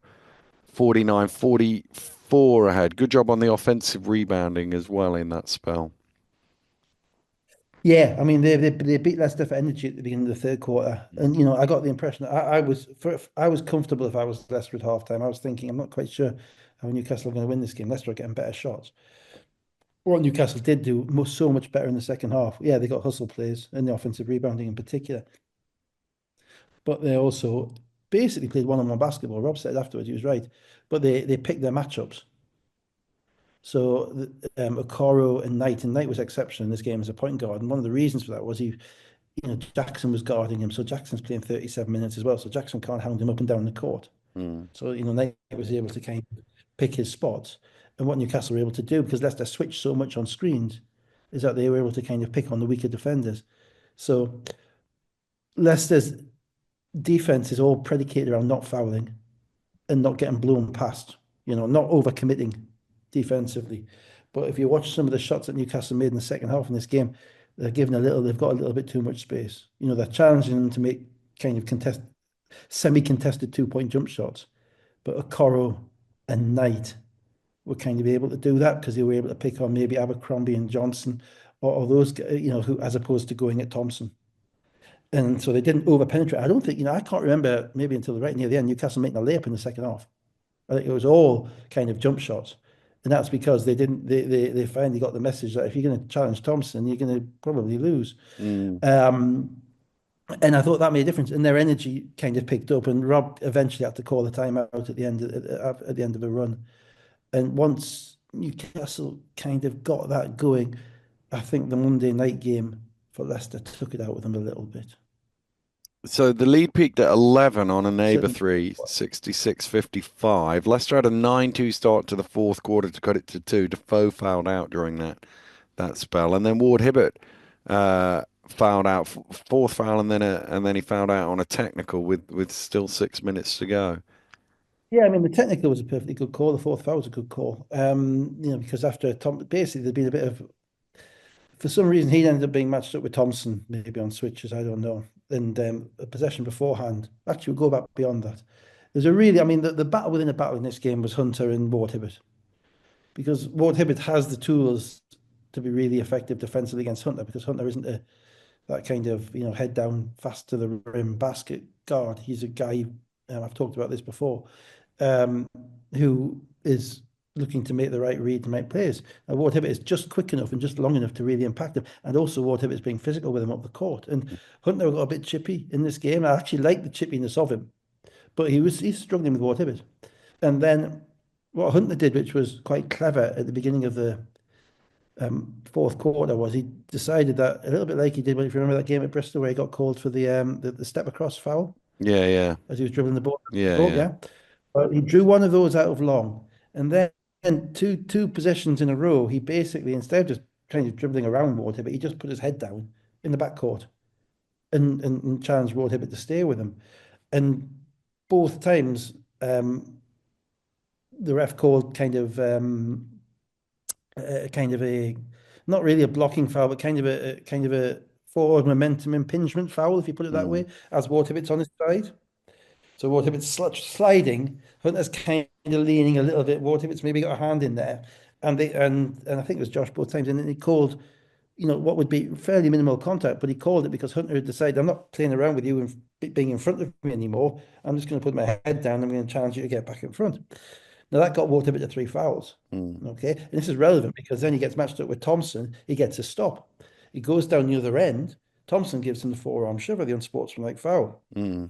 49-44 ahead. Good job on the offensive rebounding as well in that spell. Yeah, I mean they beat Leicester for energy at the beginning of the third quarter, and I got the impression that I was comfortable if I was Leicester at halftime. I was thinking I'm not quite sure how Newcastle are going to win this game. Leicester are getting better shots. What Newcastle did do so much better in the second half. Yeah, they got hustle plays and the offensive rebounding in particular, but they also basically played one-on-one basketball. Rob said afterwards he was right, but they picked their matchups. So Okoro and Knight was exceptional in this game as a point guard, and one of the reasons for that was Jackson was guarding him, so Jackson's playing 37 minutes as well, so Jackson can't hound him up and down the court. Mm. So Knight was able to kind of pick his spots, and what Newcastle were able to do because Leicester switched so much on screens is that they were able to kind of pick on the weaker defenders. So Leicester's defense is all predicated around not fouling and not getting blown past, not overcommitting defensively. But if you watch some of the shots that Newcastle made in the second half in this game, they've got a little bit too much space. They're challenging them to make kind of semi-contested 2-point jump shots. But Okoro and Knight were kind of able to do that because they were able to pick on maybe Abercrombie and Johnson or those, who as opposed to going at Thompson. And so they didn't over penetrate. I don't think, I can't remember maybe until right near the end, Newcastle making a layup in the second half. I think it was all kind of jump shots. And that's because they finally got the message that if you're going to challenge Thompson, you're going to probably lose. Mm. And I thought that made a difference. And their energy kind of picked up. And Rob eventually had to call the timeout at the end of the run. And once Newcastle kind of got that going, I think the Monday night game for Leicester took it out with them a little bit. So the lead peaked at 11 on a neighbour So, three, 66-55. Leicester had a 9-2 start to the fourth quarter to cut it to 2. Defoe fouled out during that spell, and then Ward Hibbert fouled out, fourth foul, and then he fouled out on a technical with still 6 minutes to go. Yeah, I mean, the technical was a perfectly good call. The fourth foul was a good call. Because after Tom, basically there'd been a bit of, for some reason, he ended up being matched up with Thompson, maybe on switches, I don't know. And a possession beforehand. Actually, we'll go back beyond that. There's a really, I mean, the battle within a battle in this game was Hunter and Ward Hibbert, because Ward Hibbert has the tools to be really effective defensively against Hunter, because Hunter isn't that kind of, head down, fast to the rim basket guard. He's a guy, I've talked about this before, um, who is looking to make the right read to make plays. And Ward Hibbert is just quick enough and just long enough to really impact him. And also Ward Hibbert is being physical with him up the court. And Hunter got a bit chippy in this game. I actually like the chippiness of him, but he's struggling with Ward Hibbert. And then what Hunter did, which was quite clever at the beginning of the fourth quarter, was he decided that a little bit like he did when, if you remember that game at Bristol where he got called for the step across foul Yeah, yeah, as he was dribbling the ball. yeah, Goal, yeah. yeah. But he drew one of those out of long, and then two possessions in a row, he basically, instead of just kind of dribbling around Ward Hibbert, he just put his head down in the backcourt and challenged Ward Hibbert to stay with him. And both times, the ref called kind of a not really a blocking foul, but kind of a forward momentum impingement foul, if you put it that Mm, way, as Ward Hibbert's on his side. So Ward Hibbert's sliding, Hunter's kind of leaning a little bit. Ward Hibbert's maybe got a hand in there, and I think it was Josh both times, and then he called, what would be fairly minimal contact, but he called it because Hunter had decided, I'm not playing around with you and being in front of me anymore. I'm just going to put my head down. I'm going to challenge you to get back in front. Now that got Ward Hibbert to three fouls. mm, Okay. And this is relevant because then he gets matched up with Thompson. He gets a stop. He goes down the other end. Thompson gives him the forearm shove, the unsportsmanlike foul, mm,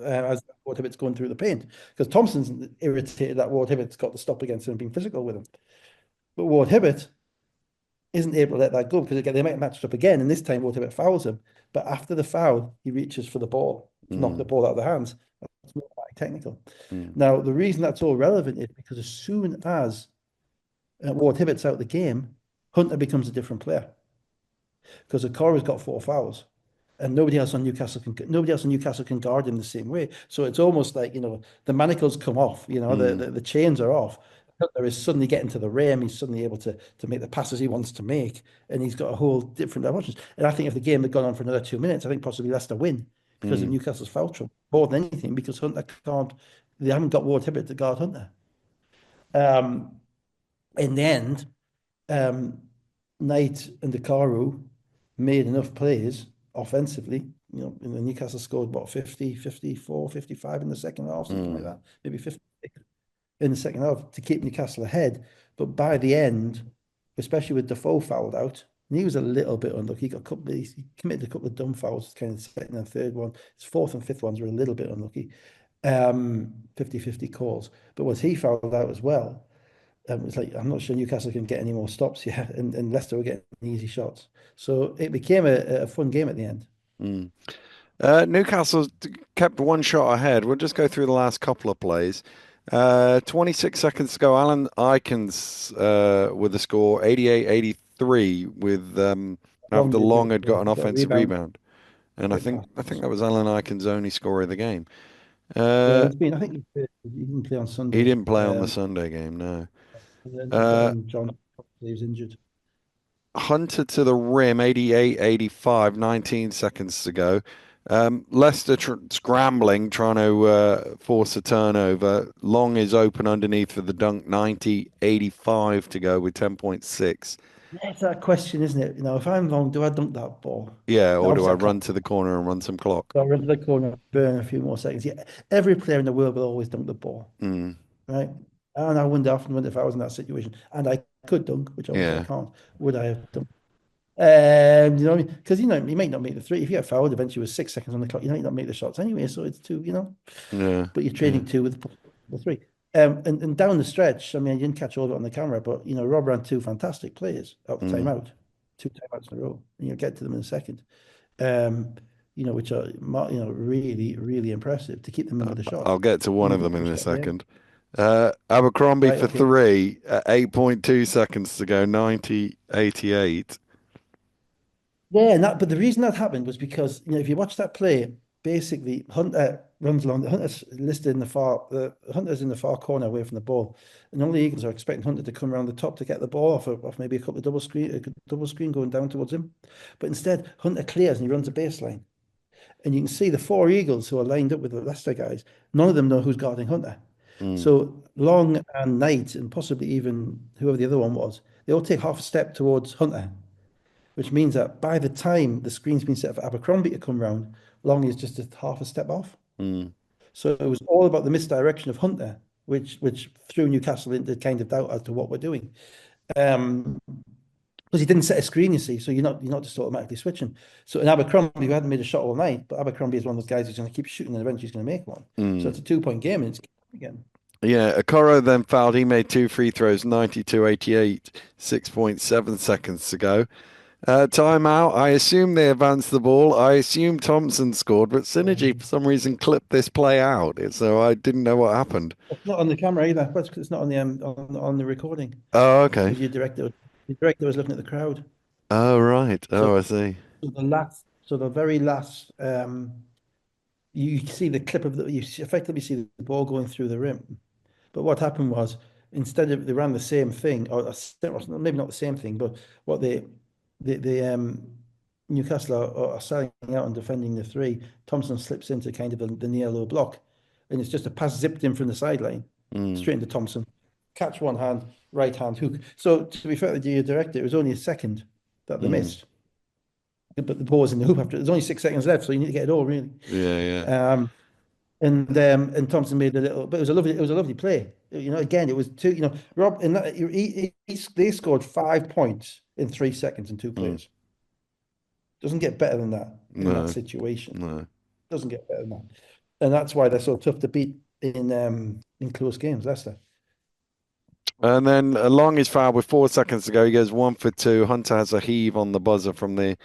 as Ward Hibbert's going through the paint. Because Thompson's irritated that Ward Hibbert's got the stop against him and being physical with him. But Ward Hibbert isn't able to let that go because again, they might have matched up again. And this time Ward Hibbert fouls him. But after the foul, he reaches for the ball to knock the mm, ball out of the hands. That's more like technical. mm, Now, the reason that's all relevant is because as soon as Ward Hibbert's out of the game, Hunter becomes a different player because Okoro's got four fouls, and nobody else on Newcastle can guard him the same way. So it's almost like the manacles come off, mm, the chains are off. Hunter is suddenly getting to the rim. He's suddenly able to make the passes he wants to make, and he's got a whole different dimensions. And I think if the game had gone on for another 2 minutes, I think possibly Leicester win because of mm, Newcastle's foul trouble more than anything because Hunter can't. They haven't got Ward Hibbert to guard Hunter. Um, in the end, um, Knight and Dakaru made enough plays offensively. And Newcastle scored what, 50, 54, 55 in the second half, something like mm, that, maybe 50 in the second half to keep Newcastle ahead. But by the end, especially with Defoe fouled out, and he was a little bit unlucky. He committed a couple of dumb fouls, kind of second and third one. His fourth and fifth ones were a little bit unlucky. 50-50 calls. But was he fouled out as well? It's like I'm not sure Newcastle can get any more stops yet, and Leicester were getting easy shots. So it became a fun game at the end. mm. Newcastle kept one shot ahead. We'll just go through the last couple of plays. 26 seconds to go. Alan Ikens with the score 88-83 with Long after did Long great. had Yeah, got an he got a offensive rebound, rebound. And I great think pass. I think that was Alan Ikens' only score of the game. Yeah, Uh, it's been. I think he didn't play on he Sunday, didn't play on the Sunday game, no. and Uh, then John he was injured. Hunter to the rim, 88-85, 19 seconds to go. Leicester scrambling, trying to force a turnover. Long is open underneath for the dunk, 90-85 to go with 10.6. Yeah, it's that question, isn't it? If I'm Long, do I dunk that ball? Yeah, Now, or do obviously, I I can't. run to the corner and run some clock? So I run to the corner, burn a few more seconds. Yeah, every player in the world will always dunk the ball, Mm, right? And often wonder if I was in that situation and I could dunk, which obviously I yeah, can't. Would I have done? You know what I mean? Because you might not make the three. If you get fouled, eventually with 6 seconds on the clock, you might not make the shots anyway. So it's two, yeah, but you're yeah. trading two with the three. And down the stretch, I mean, I didn't catch all of it on the camera, but Rob ran two fantastic plays out the Mm. timeout, two timeouts in a row, and you'll get to them in a second. Um, which are really, really impressive to keep them in with a shot, I'll get to one of even them if in they a shot there. second. Abercrombie Right, for okay. three, 8.2 seconds to go, 90-88. Yeah, but the reason that happened was because if you watch that play, basically Hunter runs along. The Hunter's listed in the Hunter's in the far corner away from the ball, and all the Eagles are expecting Hunter to come around the top to get the ball off maybe a couple of double screen going down towards him, but instead Hunter clears and he runs a baseline, and you can see the four Eagles who are lined up with the Leicester guys. None of them know who's guarding Hunter. Mm, So Long and Knight, and possibly even whoever the other one was, they all take half a step towards Hunter, which means that by the time the screen's been set for Abercrombie to come round, Long is just a half a step off. mm, So it was all about the misdirection of Hunter, which threw Newcastle into kind of doubt as to what we're doing. Um, because he didn't set a screen, you see, so you're not just automatically switching. So in Abercrombie, who hadn't made a shot all night, but Abercrombie is one of those guys who's going to keep shooting and eventually he's going to make one. So mm. it's a 2 point game and it's again. Yeah, Okoro then fouled. He made two free throws, 92-88, 6.7 seconds to go. Timeout. I assume they advanced the ball. I assume Thompson scored, but Synergy for some reason clipped this play out. So I didn't know what happened. It's not on the camera either. That's because it's not on the recording Oh, okay. because your director was looking at the crowd. Oh, right. So, Oh, I see. so the very last, you see the clip of effectively see the ball going through the rim. But what happened was instead of they ran the same thing, or maybe not the same thing, but what the Newcastle are selling out and defending the three. Thompson slips into kind of the near low block, and it's just a pass zipped in from the sideline Mm, straight into Thompson. Catch one hand, right hand hook. So to be fair to your director, it was only a second that they mm. missed. But the ball was in the hoop after. There's only 6 seconds left, so you need to get it all really. Yeah, yeah. Um, and Thompson made a little, but it was a lovely play. Again, it was two. Rob in that they scored 5 points in 3 seconds in two Mm. plays. Doesn't get better than that in that No, situation. no. Doesn't get better than that, and that's why they're so tough to beat in close games. Leicester And then along his foul with 4 seconds to go, he goes 1 for 2. Hunter has a heave on the buzzer from the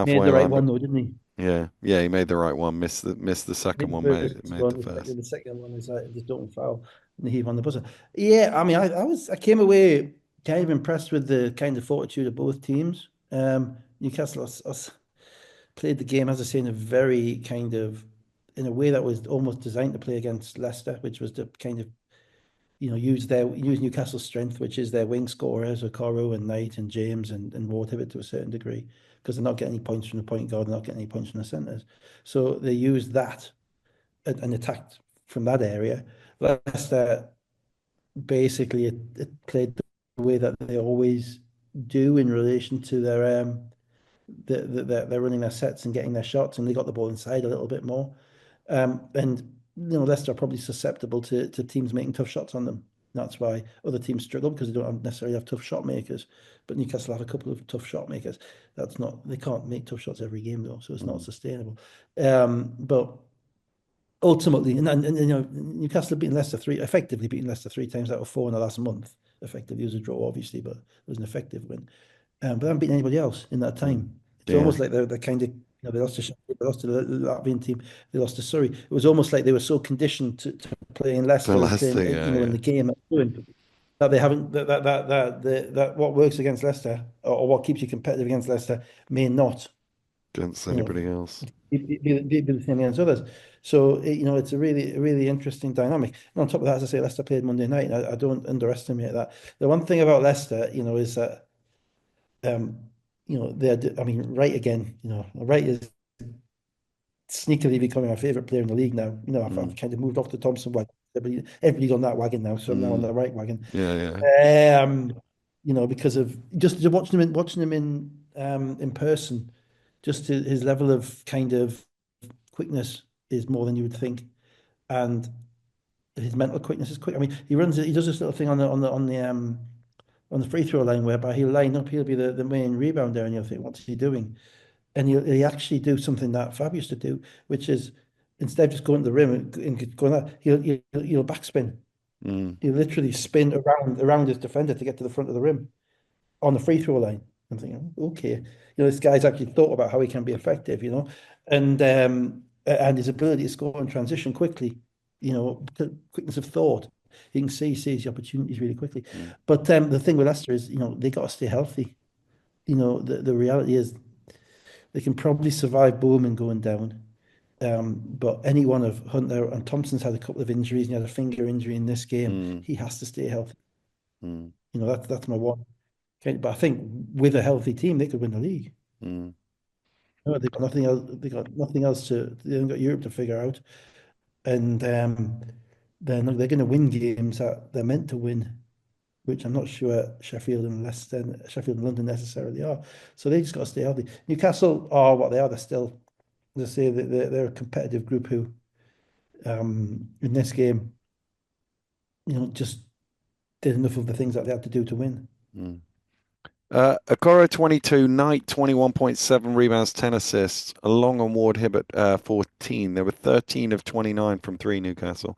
made halfway the right line, but one though, didn't he? yeah, yeah, he made the right one. Missed the second Made one. the Made first made the one, first. the second one is like just don't foul and the heave on the buzzer. Yeah, I mean, I came away kind of impressed with the kind of fortitude of both teams. Newcastle played the game, as I say, in a very kind of in a way that was almost designed to play against Leicester, which was to kind of use Newcastle's strength, which is their wing scorers, Okoro and Knight and James and Ward Hibbert to a certain degree, because they're not getting any points from the point guard, they're not getting any points from the centres. So they used that and attacked from that area. Leicester basically it played the way that they always do in relation to their they're running their sets and getting their shots, and they got the ball inside a little bit more. And Leicester are probably susceptible to teams making tough shots on them. That's why other teams struggle because they don't necessarily have tough shot makers. But Newcastle have a couple of tough shot makers. They can't make tough shots every game though, so it's not Mm, sustainable. But ultimately, Newcastle have beaten effectively beaten Leicester 3 times out of 4 in the last month. Effectively, it was a draw, obviously, but it was an effective win. But they haven't beaten anybody else in that mm. time. It's Yeah, almost like they're kind of, they lost to Sheffield, they lost to the Latvian team, they lost to Surrey. It was almost like they were so conditioned to playing the Leicester and last playing, thing. Yeah, in yeah. the game that they haven't that what works against Leicester or what keeps you competitive against Leicester may not, Against you know, anybody else. be the same against others. So it's a really interesting dynamic. And on top of that, as I say, Leicester played Monday night. And I don't underestimate that. The one thing about Leicester, is that um, I mean, Wright again, Wright is sneakily becoming my favorite player in the league now. I've Mm, kind of moved off the Thompson wagon. Everybody's on that wagon now, so I'm now on mm. the right wagon. Yeah, yeah. Um, because of just watching him in person, just his level of kind of quickness is more than you would think, and his mental quickness is quick. I mean, he does this little thing on the free throw line whereby he'll line up, he'll be the main rebounder, and you'll think, what's he doing? And he'll actually do something that Fab used to do, which is instead of just going to the rim and going out, he'll backspin. Mm, He'll literally spin around his defender to get to the front of the rim on the free throw line. I'm thinking, okay, this guy's actually thought about how he can be effective, and his ability to score and transition quickly, quickness of thought. You can see he sees the opportunities really quickly. mm, But the thing with Leicester is, they got to stay healthy. The reality is they can probably survive Bowman going down. But any one of Hunter and Thompson's had a couple of injuries, and he had a finger injury in this game. mm, He has to stay healthy. mm, That's my one. Okay, but I think with a healthy team, they could win the league. mm, No, they've got nothing else. They got nothing else to. They haven't got Europe to figure out, and they're going to win games that they're meant to win, which I'm not sure Sheffield and Leicester, Sheffield and London necessarily are. So they just got to stay healthy. Newcastle are what they are. They're still, as I say, they're a competitive group who, in this game, just did enough of the things that they had to do to win. mm. Okoro 22, Knight 21.7 rebounds, 10 assists, along on Ward Hibbert 14. There were 13 of 29 from three Newcastle.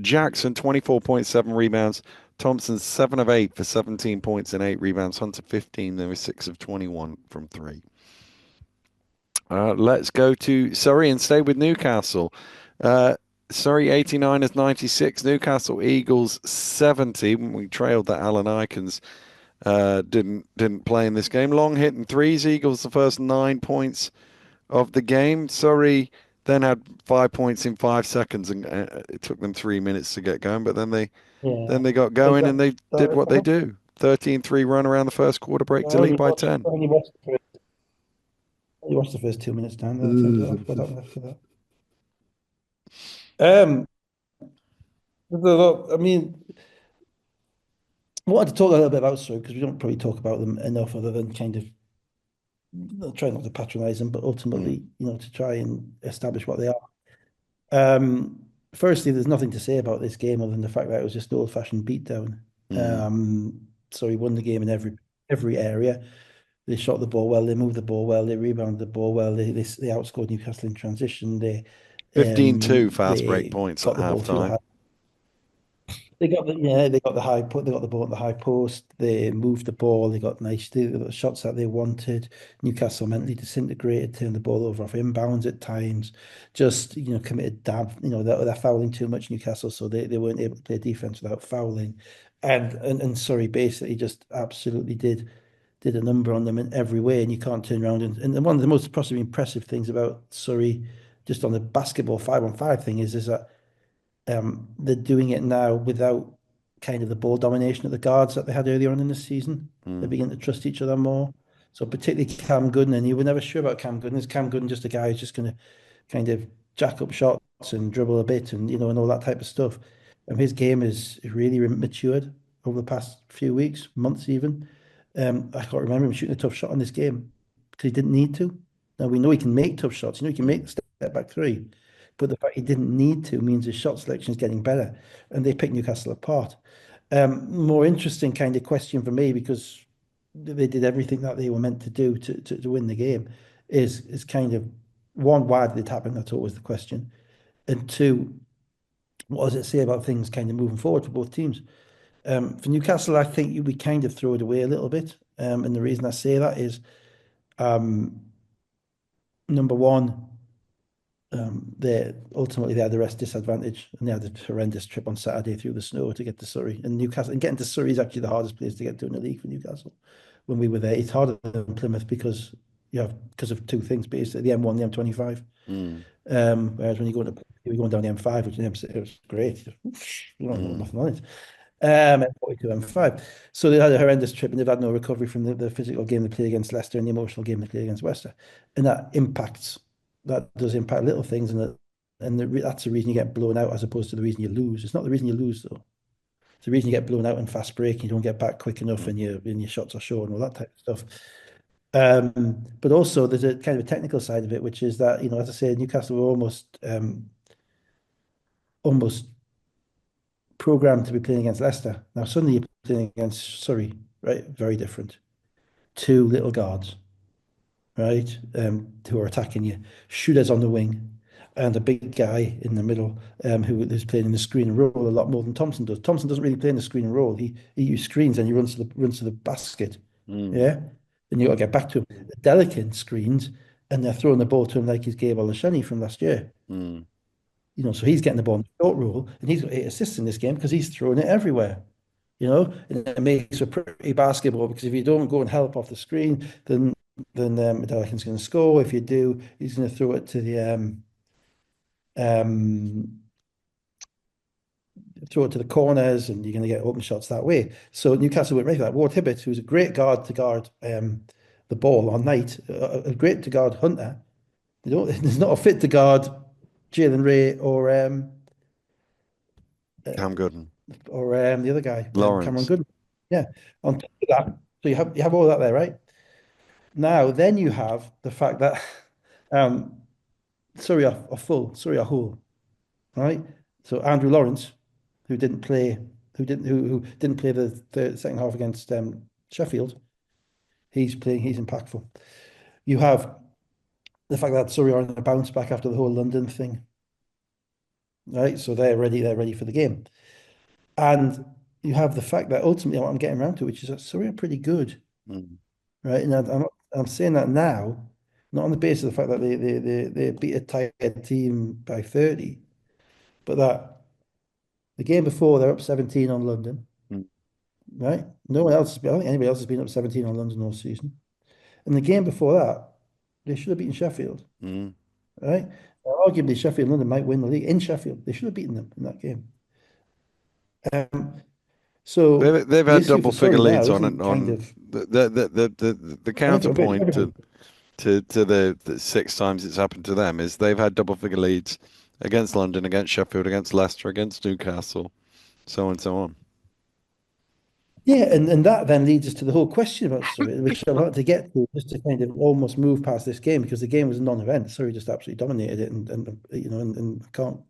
Jackson 24.7 rebounds, Thompson 7 of 8 for 17 points and 8 rebounds, Hunter 15. There were 6 of 21 from three. Let's go to Surrey and stay with Newcastle. Surrey 89ers 96, Newcastle Eagles 70. We trailed that Alan Ikens didn't play in this game. Long hit and threes. Eagles the first 9 points of the game. Surrey then had 5 points in 5 seconds, and it took them 3 minutes to get going. But Yeah, then they got like going that. and they did what they do. 13-3 run around the first quarter, break I to lead only by watched, 10. I only watched the first, I only watched the first 2 minutes down. Then I turned it off. What happened after that? Um, I mean, I wanted to talk a little bit about Stoke because we don't probably talk about them enough, other than kind of try not to patronize them, but Mm, ultimately, to try and establish what they are. Um, Firstly, there's nothing to say about this game other than the fact that it was just an old-fashioned beatdown. mm. So he won the game in every area. They shot the ball well, they moved the ball well, they rebounded the ball well, they outscored Newcastle in transition. 15-2 fast break They points at got the ball through the halftime. high. They got the high put. They got the ball at the high post. They moved the ball. They got the shots that they wanted. Newcastle mentally disintegrated, turned the ball over off inbounds at times. Just committed dab. They're fouling too much Newcastle, so they weren't able to play defense without fouling. And Surrey basically just absolutely did a number on them in every way, and you can't turn around and one of the most possibly impressive things about Surrey, just on the basketball 5-on-5 thing, is that they're doing it now without kind of the ball domination of the guards that they had earlier on in the season. They Mm, begin to trust each other more. So particularly Cam Gooden, and you were never sure about Cam Gooden. Is Cam Gooden just a guy who's just going to kind of jack up shots and dribble a bit and all that type of stuff? And his game is really matured over the past few weeks, months even. I can't remember him shooting a tough shot in this game because he didn't need to. Now we know he can make tough shots. He can make mm, the step back three, but the fact he didn't need to means his shot selection is getting better, and they pick Newcastle apart. More interesting kind of question for me, because they did everything that they were meant to do to win the game, is kind of one, why did it happen? That's always the question. And two, what does it say about things kind of moving forward for both teams? For Newcastle, I think we kind of throw it away a little bit. And the reason I say that is, number one, they had the rest disadvantage, and they had a horrendous trip on Saturday through the snow to get to Surrey. And Newcastle, and getting to Surrey is actually the hardest place to get to in the league for Newcastle. When we were there, it's harder than Plymouth because of two things, basically the M1, the M25. mm, Whereas when you're going down the M5, which is the M6, it was great. mm, Nothing on it. M42, M5. So they had a horrendous trip, and they've had no recovery from the physical game they played against Leicester and the emotional game they played against Leicester. And that does impact little things, that's the reason you get blown out as opposed to the reason you lose. It's not the reason you lose, though. It's the reason you get blown out in fast break, and you don't get back quick enough, mm, and your shots are short and all that type of stuff. But also there's a kind of a technical side of it, which is that, as I say, Newcastle were almost programmed to be playing against Leicester. Now suddenly you're playing against Surrey, right? Very different. Two little guards, right? Who are attacking you. Shooters on the wing, and a big guy in the middle, who's playing in the screen and roll a lot more than Thompson does. Thompson doesn't really play in the screen and roll. He uses screens and he runs to the basket. mm, Yeah. Then you got to get back to him. Delicate screens, and they're throwing the ball to him like he's Gabe Olasheni from last year. mm, So he's getting the ball in the short roll, and he's got 8 assists in this game because he's throwing it everywhere. And it makes a pretty basketball, because if you don't go and help off the screen, then then Medallican's going to score. If you do, he's going to throw it to um, the corners, and you're going to get open shots that way. So Newcastle went ready for that. Ward Hibbett, who's a great guard to guard the ball on night, a great to guard Hunter. They don't, he's not a fit to guard Jalen Ray Cam Gooden, the other guy, Cameron Lawrence. Good. Yeah. On top of that, so you have all that there, right? Now, then you have the fact that um, Surrey are whole, right? So Andrew Lawrence, who didn't play, who didn't play the second half against Sheffield, he's playing. He's impactful. You have the fact that Surrey are on a bounce back after the whole London thing, right? So they're ready. They're ready for the game, and you have the fact that ultimately what I'm getting around to, which is that Surrey are pretty good, Mm, right? And I'm saying that now, not on the basis of the fact that they beat a tired team by 30, but that the game before they're up 17 on London, mm, right? No one else I don't think anybody else has been up 17 on London all season. And the game before that, they should have beaten Sheffield, mm. right? Now, arguably, Sheffield and London might win the league in Sheffield. They should have beaten them in that game. Um, so They've the had issue double for figure Surrey now leads on it isn't kind on of, the I think about counterpoint everybody. to the six times it's happened to them is they've had double figure leads against London, against Sheffield, against Leicester, against Newcastle, so on and so on. Yeah, and that then leads us to the whole question about Surrey, which I want to get to, just to kind of almost move past this game because the game was a non-event. Surrey just absolutely dominated it, and I can't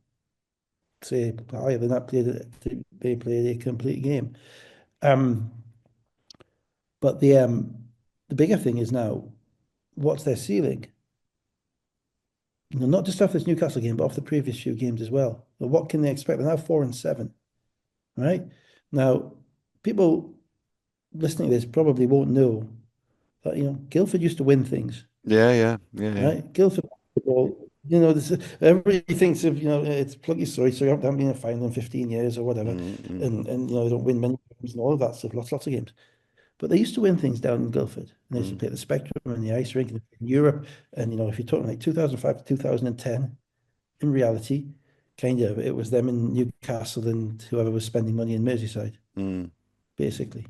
say higher than that. They played a complete game. Um, but the bigger thing is now, what's their ceiling? Not just off this Newcastle game, but off the previous few games as well. But what can they expect? They're now 4-7, right? Now, people listening to this probably won't know that Guildford used to win things, Yeah, yeah, yeah, yeah. right? Guildford football, everybody thinks of it's plucky sorry, I haven't been in a final in 15 years or whatever, Mm, mm, and they don't win many games and all of that stuff, lots of games. But they used to win things down in Guildford. And they used to mm, play at the Spectrum and the ice rink in Europe. And if you're talking like 2005 to 2010, in reality, kind of it was them in Newcastle and whoever was spending money in Merseyside, mm, basically.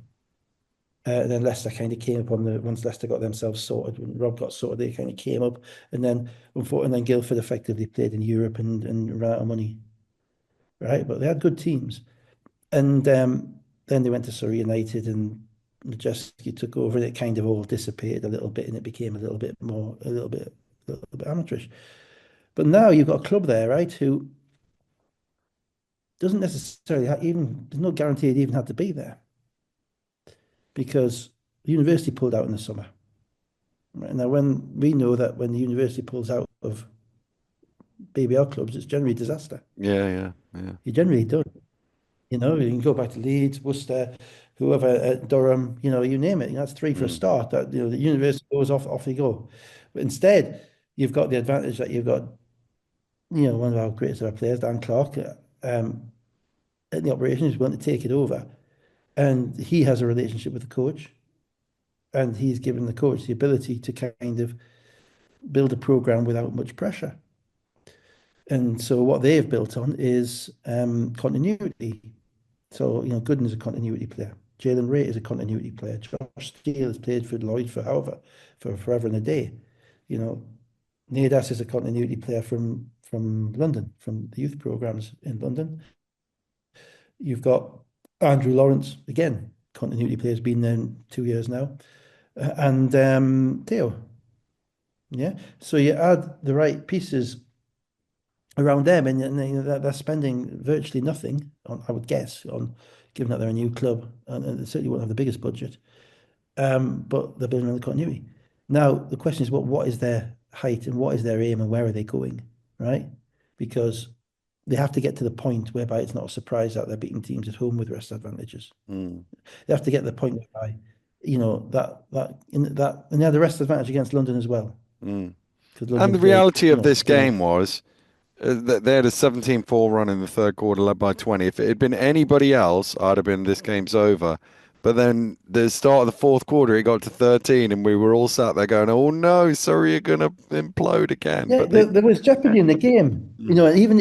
And then Leicester kind of came up once Leicester got themselves sorted, when Rob got sorted, they kind of came up. And then Guildford effectively played in Europe and ran out of money, right? But they had good teams. And then they went to Surrey United and Majeski took over and it kind of all dissipated a little bit and it became a little bit amateurish. But now you've got a club there, right, who doesn't necessarily there's no guarantee it even had to be there because the university pulled out in the summer. Right? Now, when we know that when the university pulls out of BBL clubs, it's generally a disaster. yeah, yeah, yeah. You generally don't. You can go back to Leeds, Worcester, whoever, Durham, you name it. That's three for a Mm, start. That the university goes off you go. But instead, you've got the advantage that you've got, one of our greatest of our players, Dan Clark, at the operations, who's willing to take it over. And he has a relationship with the coach, and he's given the coach the ability to kind of build a program without much pressure. And so what they've built on is continuity. So, Gooden is a continuity player. Jalen Ray is a continuity player. Josh Steele has played for Lloyd for forever and a day. You know, Nadas is a continuity player from London, from the youth programs in London. You've got Andrew Lawrence, again, continuity player, has been there 2 years now. And Theo. Yeah. So you add the right pieces around them, and they're spending virtually nothing on, I would guess, on given that they're a new club, and they certainly won't have the biggest budget. But they're building on the continuity. Now the question is, what is their height and what is their aim and where are they going, right? Because they have to get to the point whereby it's not a surprise that they're beating teams at home with rest advantages. mm, They have to get to the point whereby, and they have the rest advantage against London as well, mm. because And London the played, reality of this dinner. game was that they had a 17-4 run in the third quarter, led by 20. If it had been anybody else, I'd have been this game's over. But then the start of the fourth quarter, it got to 13, and we were all sat there going, "Oh no, Surrey are gonna implode again." Yeah, But they, there was jeopardy in the game. You mm, know, even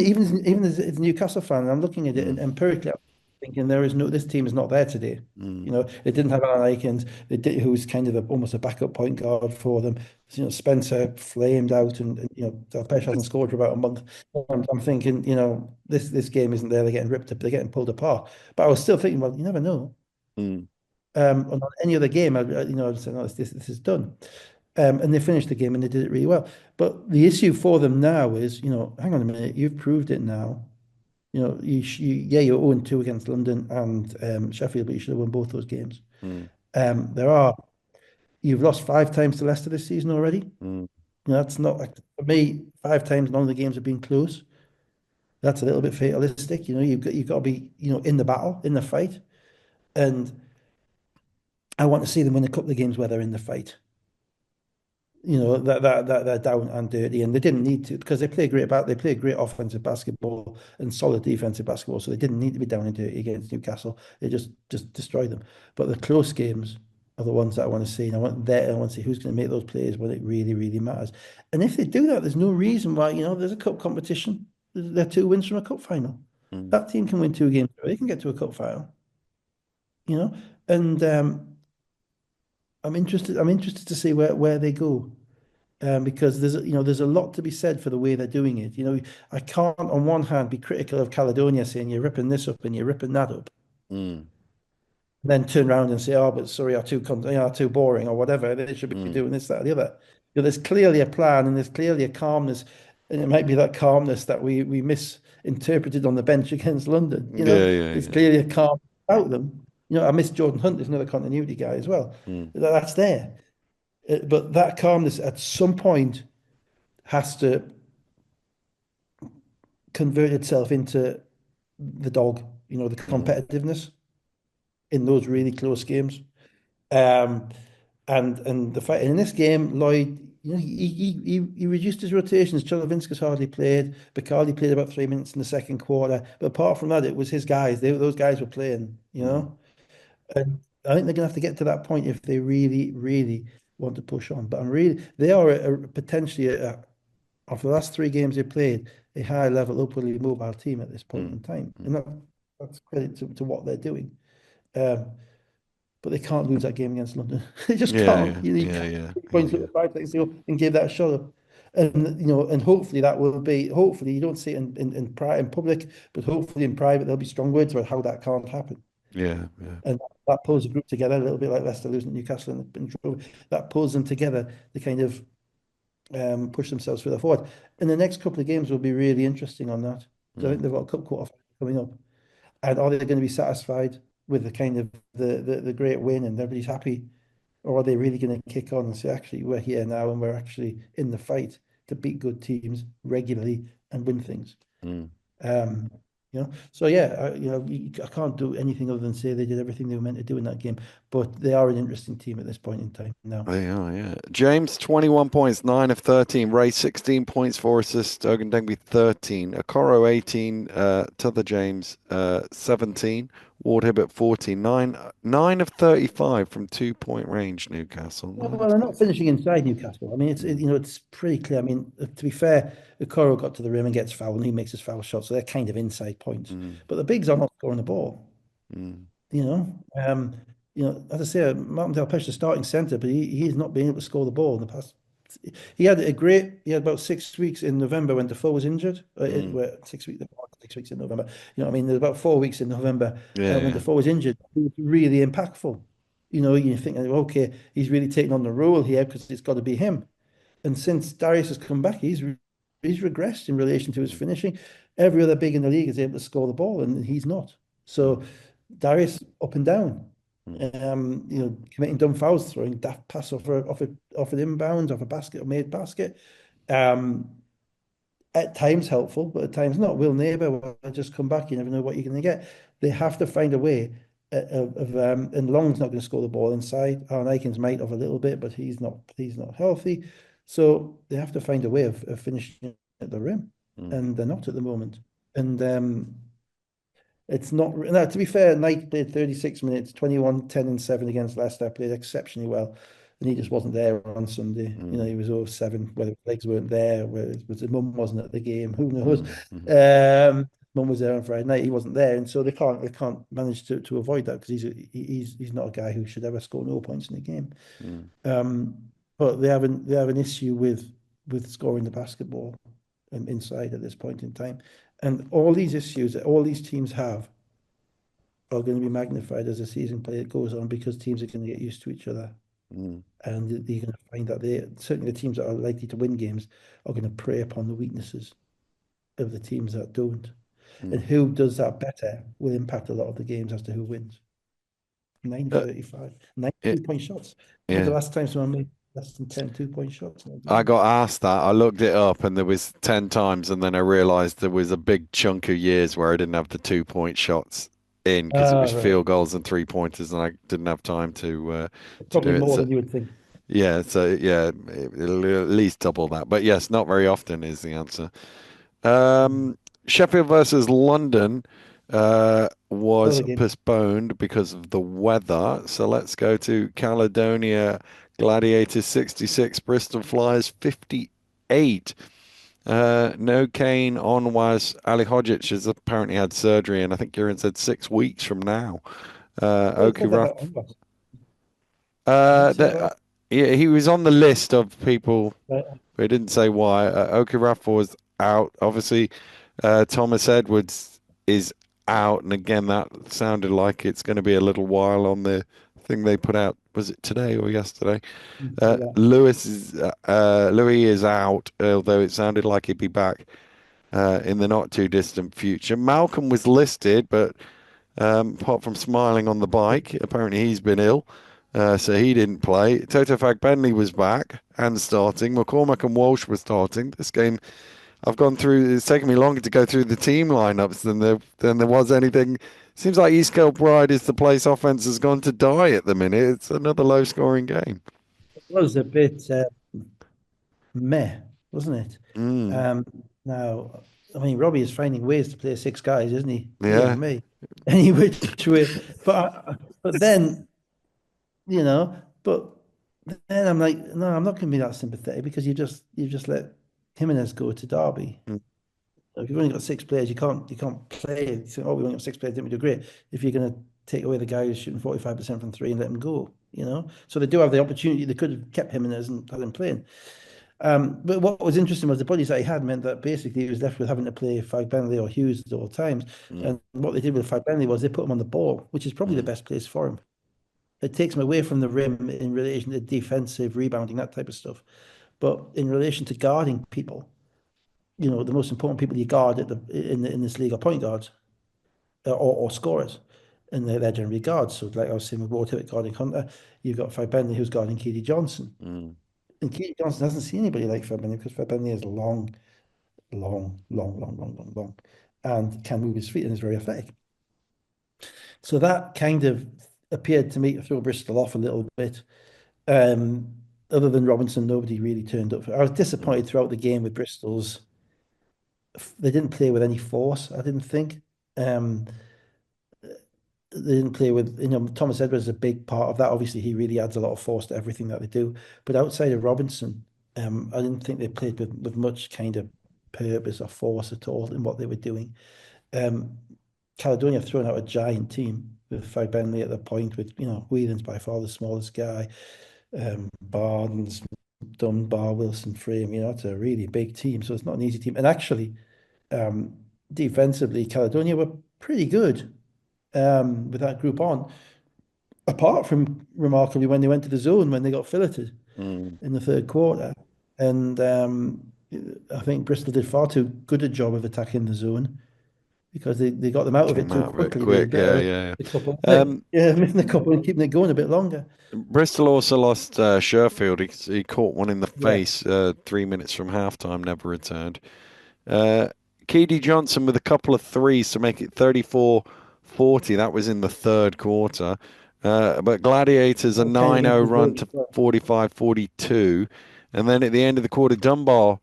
as a Newcastle fan, I'm looking at it mm, and empirically, I'm thinking there is no this team is not there today. mm, You know, it didn't have Alan Aikens, who's kind of almost a backup point guard for them. You know, Spencer flamed out, and you know, Pesh hasn't scored for about a month. I'm thinking, you know, this game isn't there. They're getting ripped up, they're getting pulled apart. But I was still thinking, well, you never know. mm, On any other game, you know, I'd say, no, this is done. And they finished the game and they did it really well. But the issue for them now is, you know, hang on a minute, you've proved it now. You know, yeah, you're 0-2 against London and Sheffield, but you should have won both those games. mm, There are, you've lost 5 times to Leicester this season already. mm, You know, that's not, like, for me, 5 times none of the games have been close. That's a little bit fatalistic. You know, you've got to be, you know, in the battle, in the fight. And I want to see them win a couple of games where they're in the fight. You know that they're down and dirty, and they didn't need to because they play great offensive basketball and solid defensive basketball, so they didn't need to be down and dirty against Newcastle. They just destroyed them. But the close games are the ones that I want to see, and I want to see who's going to make those plays when it really matters. And if they do that, there's no reason why, you know, there's a cup competition. They're 2 wins from a cup final. mm. That team can win 2 games. They can get to a cup final. You know, and I'm interested to see where they go. Because there's a lot to be said for the way they're doing it. You know, I can't on one hand be critical of Caledonia saying you're ripping this up and you're ripping that up, Mm, and then turn around and say, oh, but sorry, are too boring or whatever. They should be mm. doing this, that, or the other. You know, there's clearly a plan and there's clearly a calmness, and it might be that calmness that we misinterpreted on the bench against London. You know, Yeah, yeah, there's yeah. clearly a calm about them. You know, I miss Jordan Hunt. There's another continuity guy as well. Mm, That's there. But that calmness at some point has to convert itself into the dog, you know, the mm, competitiveness in those really close games. Um, and the fact in this game, Lloyd, you know, he reduced his rotations. Cholovinskas hardly played. Bacardi played about 3 minutes in the second quarter. But apart from that, it was his guys. Those guys were playing, you mm. know. And I think they're gonna have to get to that point if they really want to push on. But they are potentially of the last 3 games they played, a high level, upwardly mobile team at this point Mm, in time. And mm. that's credit to what they're doing. Um, but they can't lose that game against London. They just Yeah, can't. yeah, You yeah, can't yeah, put yeah, points up yeah, with 5 seconds to go and give that a shot up. And you know, and hopefully that will be hopefully you don't see it in public, but hopefully in private there'll be strong words about how that can't happen. yeah, yeah. And that pulls the group together a little bit like Leicester losing to Newcastle that pulls them together to kind of push themselves further forward. And the next couple of games will be really interesting on that. So I think Mm, they've got a cup quarter coming up. And are they going to be satisfied with the kind of the great win and everybody's happy? Or are they really going to kick on and say, actually, we're here now and we're actually in the fight to beat good teams regularly and win things? mm. Um, you know, so yeah, I can't do anything other than say they did everything they were meant to do in that game. But they are an interesting team at this point in time now. They are, yeah. James, 21 points, 9 of 13. Ray, 16 points, 4 assists. Ogundengbi, 13. Okoro, 18. T'other James, 17. Ward Hibbert, 14. 9 of 35 from 2 point range, Newcastle. Well, 9 of they're not 35. finishing inside Newcastle. I mean, Mm, you know, it's pretty clear. I mean, to be fair, Okoro got to the rim and gets fouled, and he makes his foul shot, so they're kind of inside points. mm, But the bigs are not scoring the ball. mm, You know, as I say, Martin Del Pesh, the starting centre, but he's not been able to score the ball in the past. He had about 6 weeks in November when Defoe was injured. mm. 6 weeks in November. You know what I mean? There's about 4 weeks in November Yeah, when yeah. Defoe was injured. He was really impactful. You know, you think, okay, he's really taking on the role here because it's got to be him. And since Darius has come back, he's regressed in relation to his Mm, finishing. Every other big in the league is able to score the ball, and he's not. mm, So Darius up and down. mm, You know, committing dumb fouls, throwing daft pass off an inbound, off a basket, or made basket. Um, at times helpful, but at times not. Will Neighbour will just come back. You never know what you're going to get. They have to find a way and Long's not going to score the ball inside. Aaron Aikens might have a little bit, but he's not healthy. So they have to find a way of finishing at the rim, mm, and they're not at the moment. And It's not. Now, to be fair, Knight played 36 minutes, 21, 10 and 7 against Leicester, played exceptionally well. And he just wasn't there on Sunday. You know, Mm, he was over 7, whether his legs weren't there, whether his mum wasn't at the game, who knows? mm, mm, Mum was there on Friday night, he wasn't there. And so they can't manage to avoid that because he's not a guy who should ever score no points in a game. mm, Um, but they have an issue with scoring the basketball inside at this point in time. And all these issues that all these teams have are going to be magnified as the season goes on because teams are going to get used to each other. mm, And you're going to find that certainly the teams that are likely to win games are going to prey upon the weaknesses of the teams that don't. And mm. who does that better will impact a lot of the games as to who wins. Uh, 9-35, nine yeah, 2-point shots. When was the yeah. last time someone made less than 10 2-point shots in a I game? got asked that. I looked it up and there was 10 times and then I realized there was a big chunk of years where I didn't have the 2 point shots in because it Ah, was right. field goals and 3 pointers and I didn't have time to do Probably it. more So than you would think. yeah, it'll at least double that. But yes, not very often is the answer. Mm. Sheffield versus London was Another game. postponed because of the weather. So let's go to Caledonia Gladiators 66, Bristol Flyers 58. No Kane on was Ali Hodzic has apparently had surgery, and I think Kieran said 6 weeks from now. Oh, he Oki said that Ruff. about Onwas. Did he Uh, say that, that? uh, yeah, he was on the list of people, Right. but he didn't say why. Oki Ruff was out. Obviously, Thomas Edwards is out, and again, that sounded like it's going to be a little while on the thing they put out. Was it today or yesterday? Yeah. Louis is out, although it sounded like he'd be back in the not too distant future. Malcolm was listed, but apart from smiling on the bike, apparently he's been ill, so he didn't play. Toto Fagbenley was back and starting. McCormack and Walsh were starting. This game, I've gone through. It's taken me longer to go through the team lineups than there was anything. Seems like East Kilbride is the place offense has gone to die at the minute. It's another low scoring game. It was a bit meh, wasn't it? Mm, Um, Now, I mean, Robbie is finding ways to play six guys, isn't he? Dear yeah. me. Any which way. But then, but then I'm like, no, I'm not going to be that sympathetic because you just let Jimenez go to Derby. Mm, If you've only got six players, you can't play. So, oh, we only have six players, didn't we do great? If you're going to take away the guy who's shooting 45% from three and let him go. So they do have the opportunity. They could have kept him and had him playing. But what was interesting was the bodies that he had meant that basically he was left with having to play Fagbenley or Hughes at all times. mm, And what they did with Fagbenley was they put him on the ball, which is probably the mm, best place for him. It takes him away from the rim in relation to defensive rebounding, that type of stuff. But in relation to guarding people, the most important people you guard in this league are point guards or scorers, and they're generally guards. So, like I was saying with Waterwick guarding Hunter, you've got Fagbenley who's guarding Keely Johnson, mm, and Keely Johnson doesn't see anybody like Fagbenley because Fagbenley is long, long, long, long, long, long, long, and can move his feet and is very athletic. So that kind of appeared to me to throw Bristol off a little bit. Um, Other than Robinson, nobody really turned up. I was mm, disappointed throughout the game with Bristol's. They didn't play with any force, I didn't think. Um, they didn't play with, Thomas Edwards is a big part of that. Obviously, he really adds a lot of force to everything that they do. But outside of Robinson, I didn't think they played with much kind of purpose or force at all in what they were doing. Um, Caledonia have thrown out a giant team with Fag Bentley at the point, with Whelan's by far the smallest guy, Barnes, Dunbar, Wilson, Frame. It's a really big team, so it's not an easy team. And actually, um, defensively, Caledonia were pretty good with that group on, apart from remarkably when they went to the zone when they got filleted mm. in the third quarter. And I think Bristol did far too good a job of attacking the zone because they got them out of it Came too out of it quickly. They were quick. Yeah, better yeah, the couple, yeah. yeah, missing the couple and keeping it going a bit longer. Bristol also lost Sheffield. He caught one in the Yeah. face 3 minutes from halftime, never returned. Uh, Keedy Johnson with a couple of threes to make it 34-40. That was in the third quarter. But Gladiators a Well, Kenny 9-0 Heath was run good to as well. 45-42. And then at the end of the quarter, Dunbar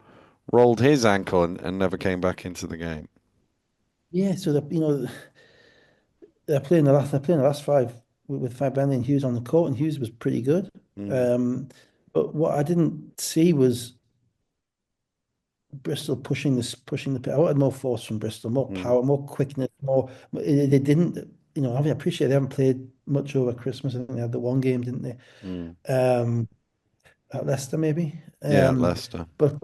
rolled his ankle and never came back into the game. Yeah, so they're playing the last five with Fabian and Hughes on the court, and Hughes was pretty good. Mm, Um, but what I didn't see was Bristol pushing the. I wanted more force from Bristol, more mm, power, more quickness, more. They didn't. I appreciate they haven't played much over Christmas. I think they had the one game, didn't they? mm. At Leicester maybe. Yeah, Leicester. But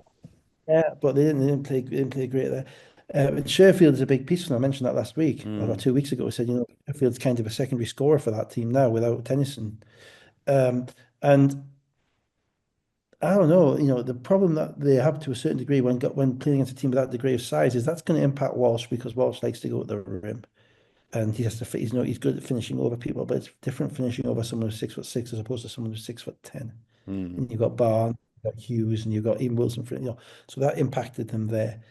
yeah, but they didn't play great there. And Sheffield is a big piece, and I mentioned that last week or Mm, 2 weeks ago. I said, Sheffield's kind of a secondary scorer for that team now without Tennyson. Um, and I don't know, the problem that they have to a certain degree when playing against a team with that degree of size is that's going to impact Walsh because Walsh likes to go at the rim and he has to fit. He's good at finishing over people, but it's different finishing over someone who's 6'6" as opposed to someone who's 6'10". mm, And you've got Barnes, you've got Hughes, and you've got even Wilson for so that impacted them there.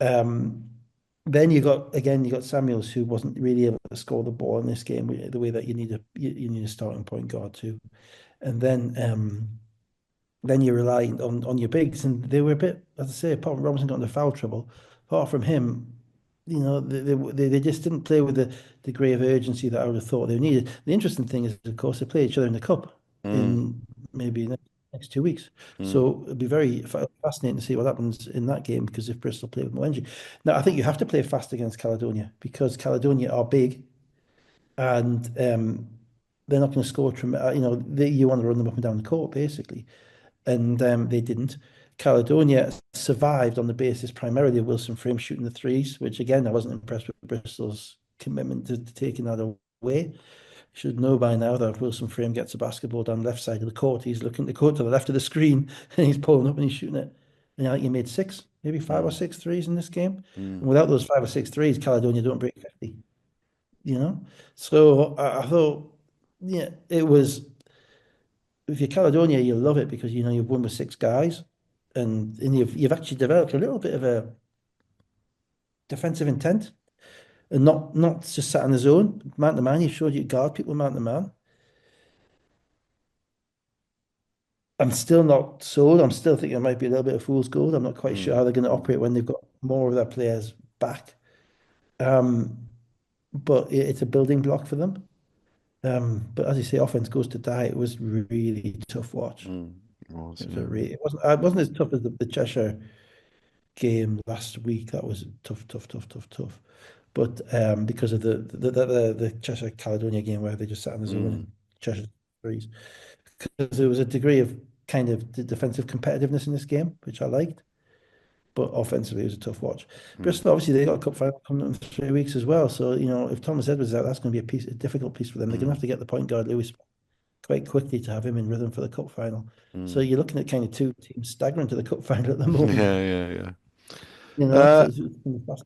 Um, then you got Samuels who wasn't really able to score the ball in this game the way that you need a starting point guard to. And then you rely on your bigs, and they were a bit, as I say, apart from Robinson got into foul trouble, apart from him, they just didn't play with the degree of urgency that I would have thought they needed. The interesting thing is, of course, they play each other in the cup mm, in maybe the next 2 weeks. mm, So it'd be very fascinating to see what happens in that game because if Bristol play with more energy. Now, I think you have to play fast against Caledonia because Caledonia are big and they're not going to score. You want to run them up and down the court, basically and they didn't. Caledonia survived on the basis primarily of Wilson Frame shooting the threes, which again I wasn't impressed with Bristol's commitment to taking that away. You should know by now that if Wilson Frame gets a basketball down the left side of the court, he's looking to the court to the left of the screen and he's pulling up and he's shooting it. And I think he made six, maybe five or mm, six threes in this game. mm, And without those five or six threes, Caledonia don't break 50, you know? So I thought, yeah, it was if you're Caledonia, you'll love it because you've won with six guys, and you've actually developed a little bit of a defensive intent, and not just sat in the zone, man to man. You've showed you guard people man to man. I'm still not sold. I'm still thinking it might be a little bit of fool's gold. I'm not quite sure mm, how they're going to operate when they've got more of their players back. Um, but it's a building block for them. But as you say, offense goes to die. It was really tough watch. mm. It was, yeah. It wasn't as tough as the Cheshire game last week. That was tough, tough, tough, tough, tough. But because of the Cheshire Caledonia game where they just sat in the zone Mm, and Cheshire threes, because there was a degree of kind of defensive competitiveness in this game, which I liked. But offensively, it was a tough watch. mm, Bristol, obviously, they got a cup final coming up in 3 weeks as well. So, if Thomas Edwards is out, that's going to be a difficult piece for them. They're going to have mm, to get the point guard Lewis quite quickly to have him in rhythm for the cup final. So mm. you're looking at kind of two teams staggering to the cup final at the moment. Yeah, yeah, yeah. So Uh, it's gonna be fast.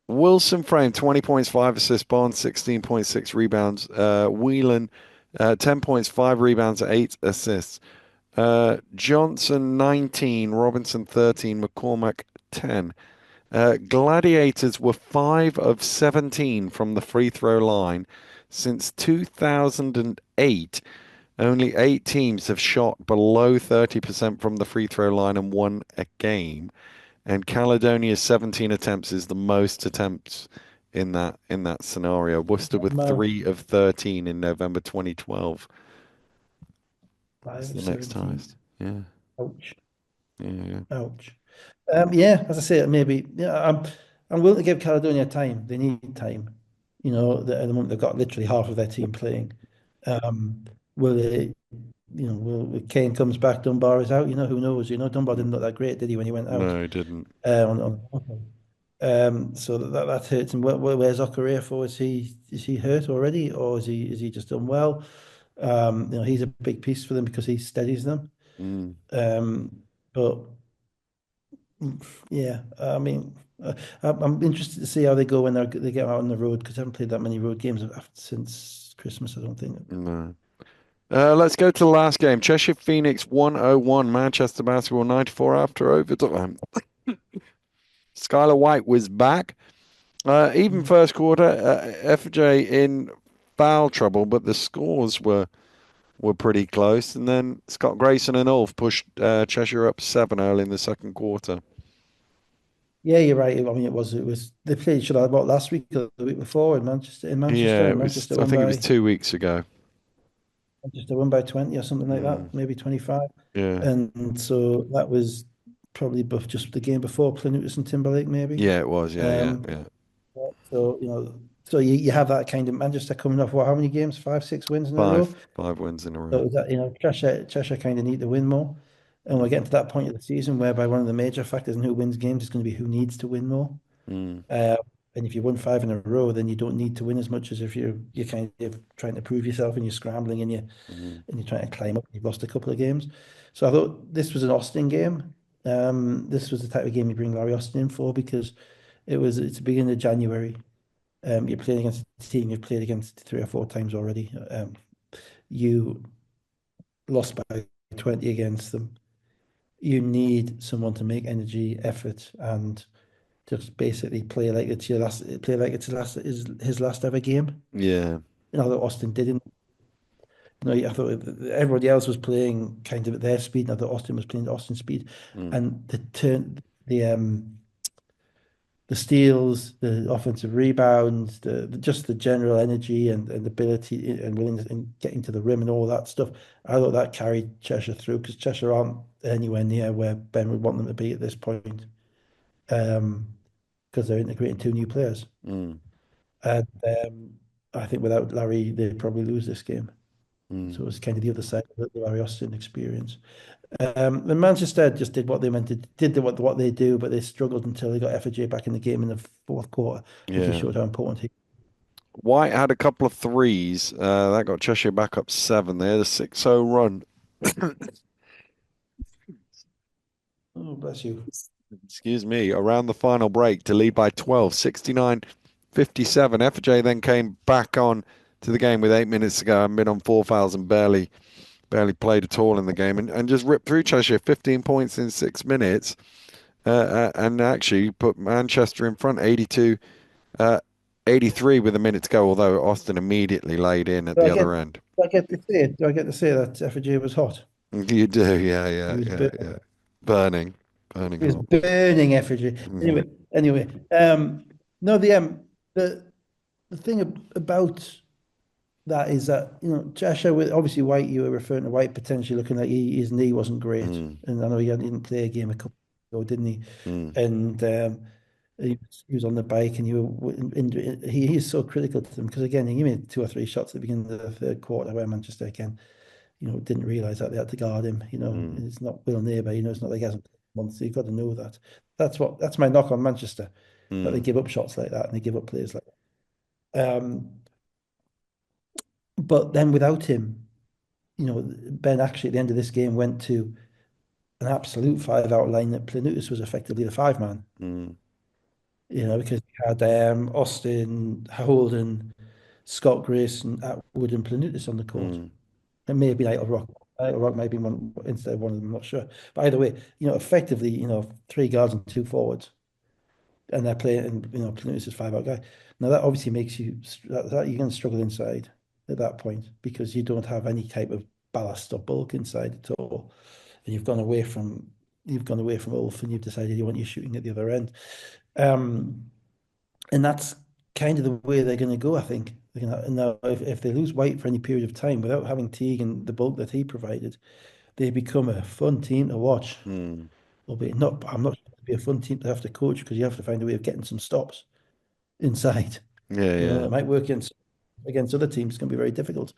Wilson Frame, 20 points, 5 assists. Barnes, 16.6 rebounds. Whelan, 10 points, 5 rebounds, 8 assists. Johnson, 19. Robinson, 13. McCormack, 10. Gladiators were 5 of 17 from the free throw line. Since 2008, only 8 teams have shot below 30% from the free throw line and won a game. And Caledonia's 17 attempts is the most attempts in that scenario. Worcester with Mile 3 of 13 in November 2012. That's five the of next 17. highest. Yeah, Ouch. yeah, yeah. Ouch. Yeah, as I say, maybe I'm willing to give Caledonia time. They need time. At the moment they've got literally half of their team playing. Will they, if Kane comes back, Dunbar is out, who knows? Dunbar didn't look that great, did he, when he went out? No, he didn't. So that hurts him. Where's Okorie? Is he hurt already, or is he just done well? He's a big piece for them because he steadies them. Mm, Um, but yeah, I mean, I'm interested to see how they go when they get out on the road because I haven't played that many road games since Christmas. I don't think. no. Let's go to the last game. Cheshire Phoenix 101, Manchester Basketball 94 after overtime. Skylar White was back. Even Mm. first quarter, FJ in foul trouble, but the scores were pretty close. And then Scott Grayson and Ulf pushed Cheshire up 7 early in the second quarter. Yeah, you're right. I mean, it was they played each other about last week or the week before in Manchester, Yeah, and it was. I think it was 2 weeks ago. Manchester won by 20 or something like Mm, that, maybe 25. yeah, And so that was probably just the game before Planutus and Timberlake, maybe. yeah, it was. Yeah, yeah, Um, yeah. so so you have that kind of Manchester coming off what, how many games? Five, 6 wins in a row. Five wins in a row. So that Cheshire kind of need to win more, and we're getting to that point of the season whereby one of the major factors in who wins games is going to be who needs to win more. Mm, Uh, and if you won five in a row, then you don't need to win as much as if you're kind of trying to prove yourself and you're scrambling mm, and you're trying to climb up. You've lost a couple of games, so I thought this was an Austin game. This was the type of game you bring Larry Austin in for because it's the beginning of January. You're playing against a team you've played against three or four times already. You lost by 20 against them. You need someone to make energy, effort, and just basically play like it's his last ever game. yeah. That Austin didn't. I thought everybody else was playing kind of at their speed, and I thought Austin was playing at Austin's speed, Mm, and the steals, the offensive rebounds, just the general energy and ability and willingness and getting to the rim and all that stuff. I thought that carried Cheshire through because Cheshire aren't anywhere near where Ben would want them to be at this point, um, because they're integrating two new players. mm, And I think without Larry, they'd probably lose this game. mm. So it was kind of the other side of the Larry Austin experience. And Manchester just did what they meant to did what they do, but they struggled until they got FJ back in the game in the fourth quarter, which he Yeah. showed how important he. White had a couple of threes. That got Cheshire back up seven. They had a 6-0 run. Oh, bless you. Excuse me, around the final break to lead by 12, 69-57. FJ then came back on to the game with 8 minutes to go and been on four fouls and barely played at all in the game and just ripped through Cheshire 15 points in 6 minutes and actually put Manchester in front 82 uh, 83 with a minute to go, although Austin immediately laid in at Do the I get other end. do I get to say it? Do I get to say that FJ was hot? You do, yeah, He yeah, was yeah, burning. yeah. Burning, burning He was hot. burning FJ. Hmm. Anyway, no, the the thing about that is that Cheshire with obviously White. You were referring to White potentially looking like his knee wasn't great, Mm, and I know he didn't play a game a couple ago, didn't he? mm, And he was on the bike, and he's so critical to them because again he made two or three shots at the beginning of the third quarter where Manchester again didn't realise that they had to guard him. mm, It's not Will Neighbour. It's not like he hasn't played months. So you've got to know that. That's my knock on Manchester, that they mm, give up shots like that and they give up players like that. But then without him. Ben actually at the end of this game went to an absolute five-out line that Planutus was effectively the five man. mm, Because he had Austin, Holden, Scott Grayson, Atwood, and Planutus on the court. mm, And maybe Idle Rock. Idle Rock might be one instead of one of them, I'm not sure. But either way, effectively, three guards and two forwards. And they're playing, and Planutus is five-out guy. Now that obviously makes that you're going to struggle inside at that point because you don't have any type of ballast or bulk inside at all. And you've gone away from Ulf and you've decided you want your shooting at the other end. Um, and that's kind of the way they're going to go, I think. And now, if they lose White for any period of time without having Teague and the bulk that he provided, they become a fun team to watch. mm. Albeit not, I'm not sure it'd be a fun team to have to coach because you have to find a way of getting some stops inside. Yeah, yeah. It might work against other teams. It's going to be very difficult.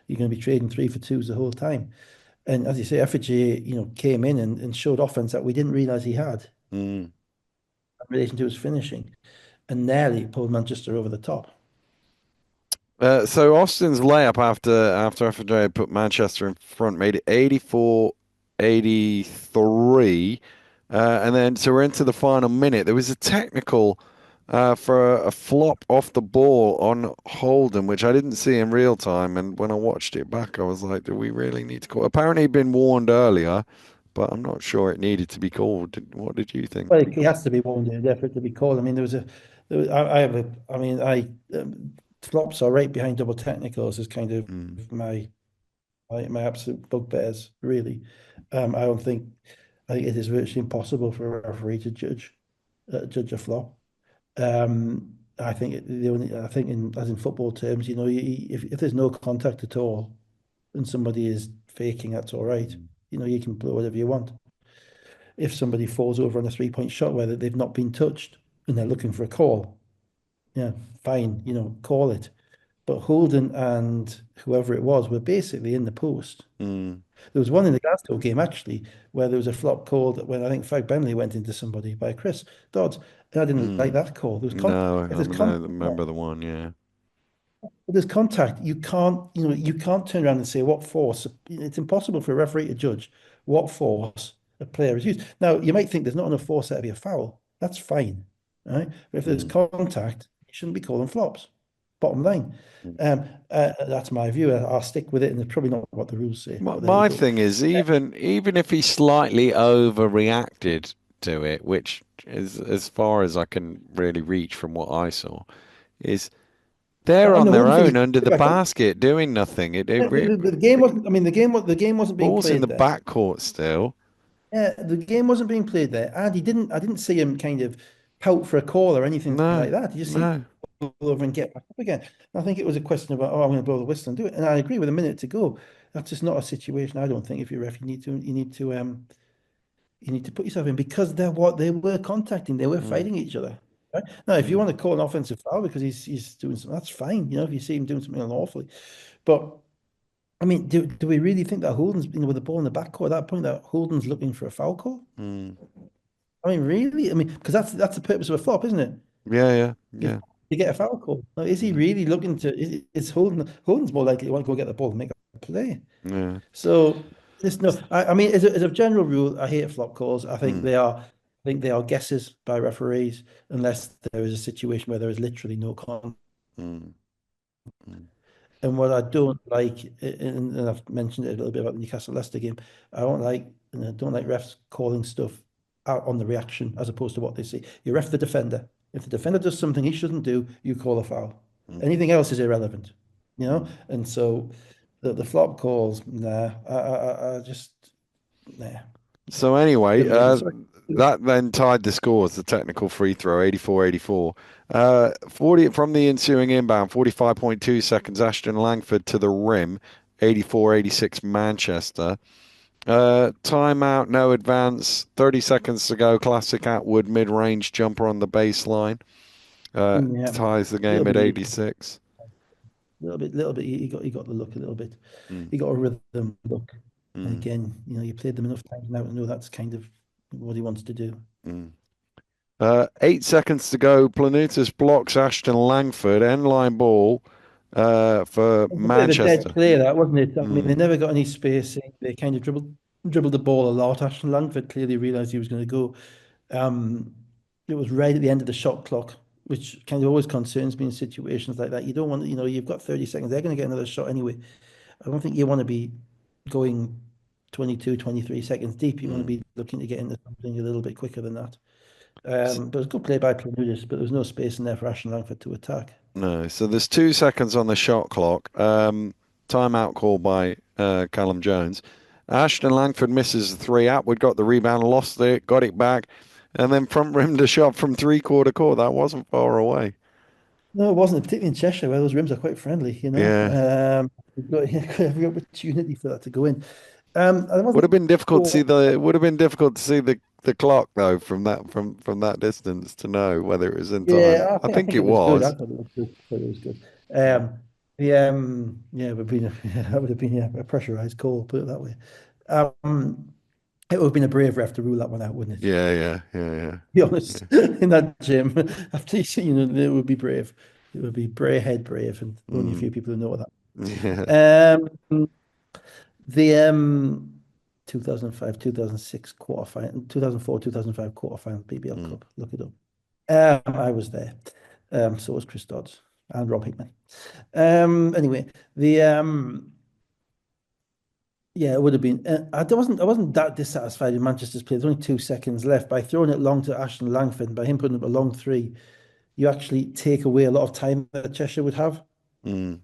You're going to be trading three for twos the whole time. And as you say, Effigy, came in and showed offense that we didn't realize he had Mm. in relation to his finishing, and nearly pulled Manchester over the top. So Austin's layup after FJ had put Manchester in front made it 84-83. And then so we're into the final minute. There was a technical for a flop off the ball on Holden, which I didn't see in real time. And when I watched it back, I was like, do we really need to call? Apparently, he'd been warned earlier, but I'm not sure it needed to be called. What did you think? Well, he has to be wounded there for it to be called. I mean, I have a, I mean, flops are right behind double technicals is kind of Mm, my absolute bugbears, really. I don't think, I think it is virtually impossible for a referee to judge. judge a flop. I think I think in as in football terms, if there's no contact at all and somebody is faking, that's all right. Mm. You can blow whatever you want. If somebody falls over on a 3-point shot where they've not been touched and they're looking for a call, yeah, fine, call it. But Holden and whoever it was were basically in the post. Mm. There was one in the Glasgow game actually where there was a flop called when I think Fag Benley went into somebody by Chris Dodds. And I didn't like Mm. that call. There was contact. No, If I there's mean, I contact, remember the one, yeah. if there's contact, you can't turn around and say what force. It's impossible for a referee to judge what force a player has used. Now, you might think there's not enough force there to be a foul. That's fine, right? But if there's Mm. contact, you shouldn't be calling flops. Bottom line. Mm. That's my view. I'll stick with it, and it's probably not what the rules say, My, but there you my go. thing is, even if he slightly overreacted to it, which is as far as I can really reach from what I saw, is they're And on the their whole thing own is, under the basket doing nothing. the game wasn't. I mean, the game wasn't being Ball's in the played there. backcourt still. Yeah, the game wasn't being played there, and he didn't. I didn't see him kind of pout for a call or anything No, like that. You just see him no. go over and get back up again. And I think it was a question about, oh, I'm going to blow the whistle and do it. And I agree with a minute to go. That's just not a situation. I don't think if you're a ref, you need to put yourself in because they're what they were contacting. They were Mm, fighting each other. Right? Now, if you mm, want to call an offensive foul because he's doing something, that's fine. If you see him doing something unlawfully, but. I mean, do we really think that Holden's, with the ball in the backcourt at that point, that Holden's looking for a foul call? mm. I mean, really? I mean, because that's the purpose of a flop, isn't it? Yeah, yeah, Is yeah. to get a foul call. Now, is he Mm, really looking to? Is Holden's more likely to want to go get the ball and make a play? yeah. So this no. I mean, as a general rule, I hate flop calls. Mm, I think they are guesses by referees unless there is a situation where there is literally no contact. mm, mm, And what I don't like, and I've mentioned it a little bit about the Newcastle Leicester game, I don't like refs calling stuff out on the reaction as opposed to what they see. You ref the defender. If the defender does something he shouldn't do, you call a foul. mm, Anything else is irrelevant, mm. And so the flop calls, nah, I just nah. So anyway, Little bit of sorry. that then tied the scores, the technical free throw, 84-84. 40 from the ensuing inbound, 45.2 seconds, Ashton Langford to the rim, 84-86 Manchester. Timeout, no advance, 30 seconds to go, classic Atwood mid-range jumper on the baseline. Yeah, Ties the little game at bit, 86. little bit. He got the look a little bit. Mm, He got a rhythm look. And mm, again, you played them enough times now to know that's kind of what he wants to do. mm. 8 seconds to go. Planutis blocks Ashton Langford. End line ball for It was a bit of a dead Manchester. play, that wasn't it? I mean, they Mm, never got any spacing. They kind of dribbled the ball a lot. Ashton Langford clearly realised he was going to go. Um, it was right at the end of the shot clock, which kind of always concerns me in situations like that. You don't want, you've got 30 seconds. They're going to get another shot anyway. I don't think you want to be going 22, 23 seconds deep. You want to mm. be looking to get into something a little bit quicker than that. But it was a good play by Planutis, but there was no space in there for Ashton Langford to attack. No, so there's 2 seconds on the shot clock. Timeout call by Callum Jones. Ashton Langford misses the three. Atwood got the rebound, lost it, got it back, and then front rimmed a shot from three-quarter court. That wasn't far away. No, it wasn't, particularly in Cheshire, where those rims are quite friendly, Yeah. You've got every opportunity for that to go in. I Would wasn't have been difficult to see sure. the would have been difficult to see the clock though from that distance to know whether it was in time. Yeah, I I think think it it was good. I was. thought it was good. I thought it was good. Mm. Yeah, it would have been that would have been a pressurized call, put it that way. Um, it would have been a brave ref to rule that one out, wouldn't it? Yeah, yeah, yeah, yeah. Be honest, in that gym, after it would be brave. It would be brave, head brave, and only a Mm. few people who know that. Yeah. Um, The 2005, 2006 quarterfinal, 2004, 2005 quarterfinal BBL Mm. Cup. Look it up. I was there. So was Chris Dodds and Rob Hickman. Anyway, the yeah, it would have been. I wasn't that dissatisfied with Manchester's play. There's only 2 seconds left. By throwing it long to Ashton Langford, and by him putting up a long three, you actually take away a lot of time that Cheshire would have. Mm.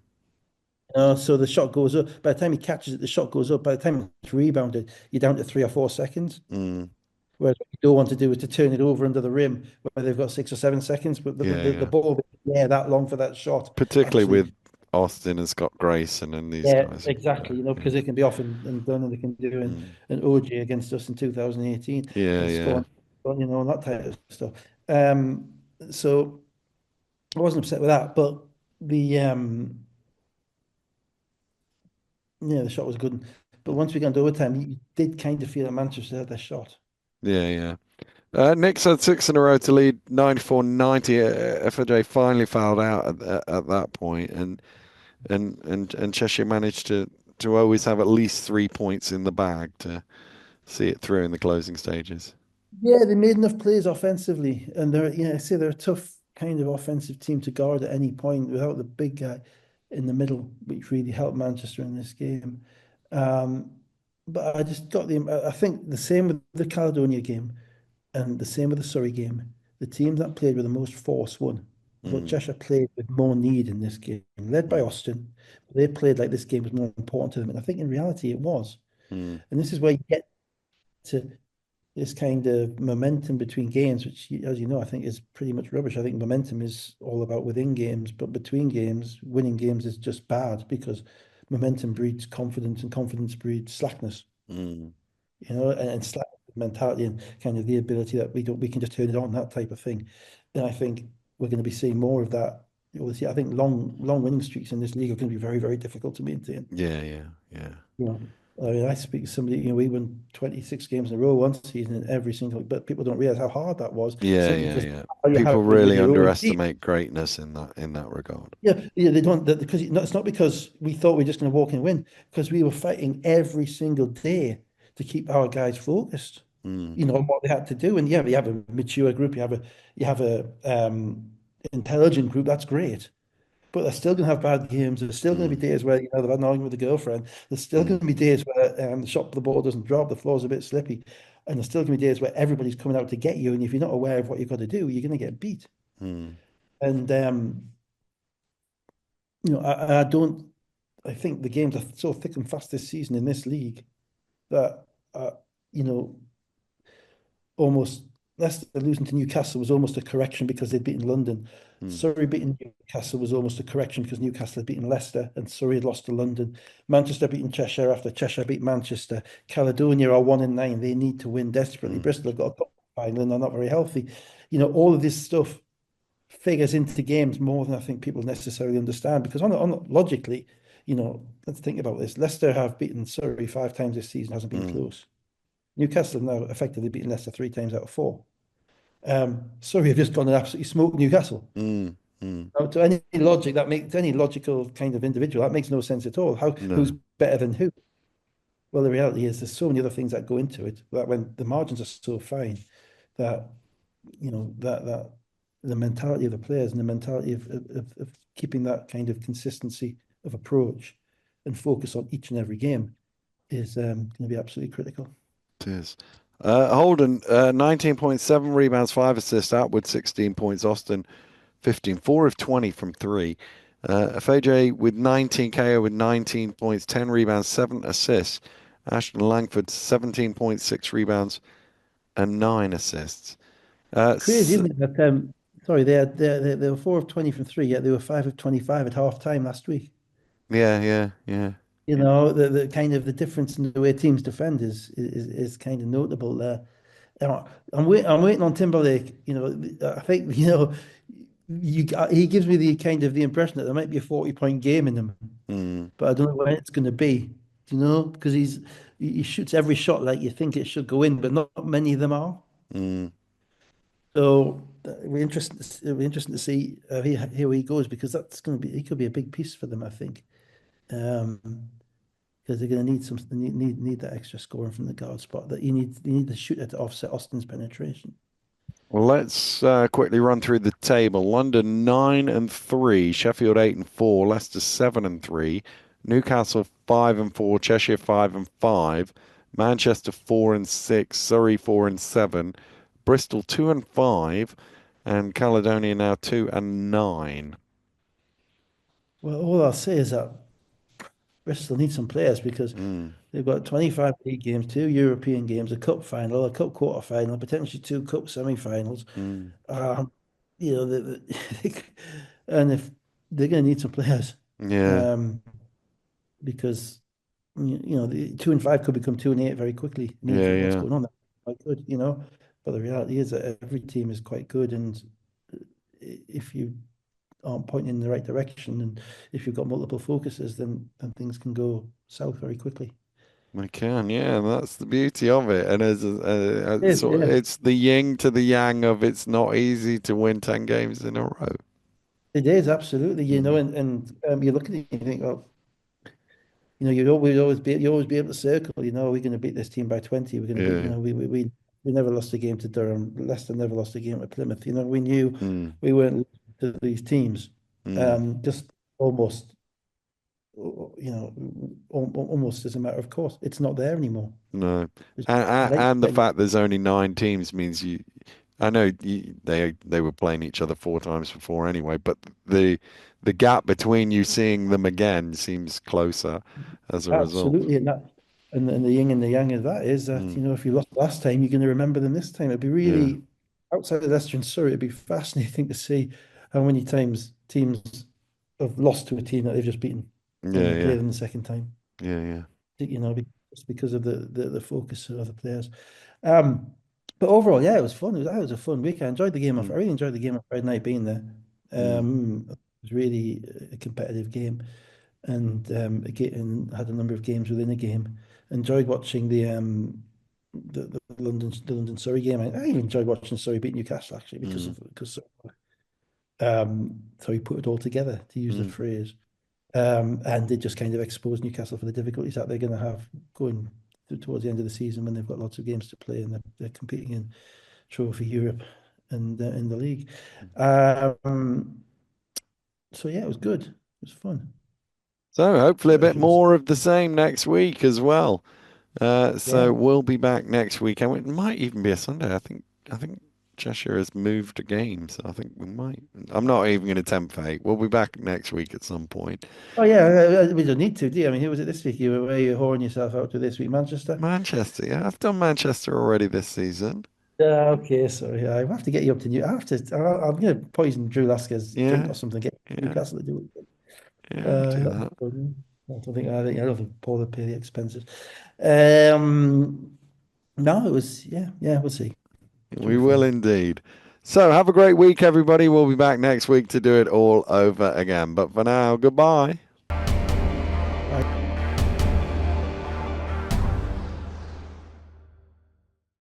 So the shot goes up. By the time he catches it, the shot goes up. By the time it's rebounded, you're down to 3 or 4 seconds. Mm. Whereas what you don't want to do is to turn it over under the rim where they've got 6 or 7 seconds, but Yeah, the yeah. ball yeah that long for that shot. Particularly Absolutely. with Austin and Scott Grayson and these Yeah, guys. exactly. Yeah. Because they can be off and done, and they can do Mm. an OG against us in 2018 Yeah, and yeah. score, and that type of stuff. Um, so I wasn't upset with that, but the yeah, the shot was good. But once we got into overtime, you did kind of feel that Manchester had their shot. Yeah, yeah. Knicks had six in a row to lead 94-90. FJ finally fouled out at that point, and Cheshire managed to always have at least 3 points in the bag to see it through in the closing stages. Yeah, they made enough plays offensively, and I say they're a tough kind of offensive team to guard at any point without the big guy in the middle, which really helped Manchester in this game. Um, but I just got I think the same with the Caledonia game and the same with the Surrey game. The team that played with the most force won. I thought Mm, Cheshire played with more need in this game, led by mm, Austin. They played like this game was more important to them, and I think in reality it was. mm, And this is where you get to this kind of momentum between games, which, as you know, I think is pretty much rubbish. I think momentum is all about within games, but between games, winning games is just bad because momentum breeds confidence and confidence breeds slackness, mm. and slack mentality and kind of the ability that we can just turn it on, that type of thing. And I think we're going to be seeing more of that. I think long winning streaks in this league are going to be very, very difficult to maintain. Yeah, yeah, yeah. Yeah. I mean, I speak to somebody, we won 26 games in a row one season in every single, but people don't realize how hard that was Yeah, simply yeah, because yeah. how you have People it with really your own team. underestimate greatness in that regard. Yeah, yeah, they don't, because it's not because we thought we were just going to walk in and win, because we were fighting every single day to keep our guys focused, Mm, on what they had to do. And yeah, you have a mature group, you have a intelligent group, that's great. But they're still going to have bad games. There's still going to mm, be days where they've had an argument with the girlfriend. There's still mm, going to be days where the shot the ball doesn't drop, the floor's a bit slippy, and there's still going to be days where everybody's coming out to get you. And if you're not aware of what you've got to do, you're going to get beat. mm, And I don't. I think the games are so thick and fast this season in this league that you know almost Leicester losing to Newcastle was almost a correction because they'd beaten London. mm, Surrey beating Newcastle was almost a correction because Newcastle had beaten Leicester and Surrey had lost to London. Manchester beating Cheshire after Cheshire beat Manchester. Caledonia are 1-9. They need to win desperately. mm, Bristol have got a cup final and they're not very healthy. All of this stuff figures into games more than I think people necessarily understand because logically, let's think about this. Leicester have beaten Surrey 5 times this season, hasn't been mm, close. Newcastle have now effectively beaten Leicester 3 times out of 4. Surrey have just gone and absolutely smoked Newcastle. mm, mm. Now, to any logic that makes to any logical kind of individual, that makes no sense at all. Who's No. better than who? Well, the reality is there's so many other things that go into it that when the margins are so fine that that the mentality of the players and the mentality of keeping that kind of consistency of approach and focus on each and every game is going to be absolutely critical. It is. Holden, 19.7 rebounds, 5 assists, Atwood 16 points, Austin 15, 4 of 20 from three. FAJ with 19, KO with 19 points, 10 rebounds, 7 assists. Ashton Langford 17.6 rebounds and 9 assists. Crazy, S isn't it? That sorry, they were 4 of 20 from three, yet they were 5 of 25 at half time last week. yeah, yeah, yeah. The kind of the difference in the way teams defend is kind of notable there. I'm waiting on Timberlake. I think he gives me the kind of the impression that there might be a 40-point game in him, Mm, but I don't know when it's going to be. Because he shoots every shot like you think it should go in, but not many of them are. mm. So it'll be interesting to see how he goes because that's going to be he could be a big piece for them, I think. Um, because they're going to need need that extra scoring from the guard spot. That you need the shooter to offset Austin's penetration. Well, let's quickly run through the table. London 9-3, Sheffield 8-4, Leicester 7-3, Newcastle 5-4, Cheshire 5-5, Manchester 4-6, Surrey 4-7, Bristol 2-5, and Caledonia now 2-9. Well, all I'll say is that Bristol need some players because Mm, they've got 25 league games, two European games, a cup final, a cup quarter final, potentially two cup semi-finals. mm. Um, and if they're going to need some players, Yeah, um, because the 2 and 5 could become 2 and 8 very quickly. I mean, yeah, what's yeah. going on? That's quite good, you know. But the reality is that every team is quite good, and if you aren't pointing in the right direction, and if you've got multiple focuses, then things can go south very quickly. I can, yeah, that's the beauty of it. And as It is, sort of, yeah. it's the yin to the yang of it's not easy to win 10 games in a row. It is absolutely, Mm. and you look at it and you think, well, you always be able to circle, we're going to beat this team by 20. We're going to beat, Yeah. we never lost a game to Durham. Leicester never lost a game to Plymouth. We knew Mm, we weren't losing to these teams. mm. Just almost, almost as a matter of course, it's not there anymore. No. It's And, late. and the fact there's only 9 teams means I know they were playing each other 4 times before anyway, but the gap between you seeing them again seems closer as a result. Absolutely, and the yin and the yang of that is that Mm, if you lost last time, you're going to remember them this time. It'd be yeah. really outside of Leicester and Surrey. It'd be fascinating to see how many times teams have lost to a team that they've just beaten when Yeah, they play yeah. them the second time. Yeah, yeah. Just because of the focus of the players. Um, but overall, yeah, it was fun. That was a fun week. I enjoyed the game. I Mm, really enjoyed the game on Friday night being there. mm, It was really a competitive game, and again had a number of games within a game. Enjoyed watching the London Surrey game. I even enjoyed watching Surrey beat Newcastle actually mm, because so he put it all together, to use the mm. phrase. And it just kind of exposed Newcastle for the difficulties that they're going to have going towards the end of the season when they've got lots of games to play and they're competing in Trophy Europe and in the league. Um, so yeah, it was good. It was fun. So hopefully a As bit you was, more of the same next week as well. So yeah. we'll be back next week, and it might even be a Sunday. I think Cheshire has moved a game, so I think we might. I'm not even going to tempt fate. We'll be back next week at some point. Oh yeah, we don't need to, do you? I mean, who was it this week? You were whoring yourself out to this week, Manchester. Manchester, yeah, I've done Manchester already this season. Yeah, okay, sorry. I have to get you up to New. I have to. I'm going to poison Drew Lasker's drink Yeah, or something. Get yeah, Newcastle to do it. yeah. I'll do That'd be that. fun. I don't think Paul would pay the expenses. Um, no, it was yeah. We'll see. Should We be will fun. indeed. So have a great week, everybody. We'll be back next week to do it all over again. But for now, goodbye.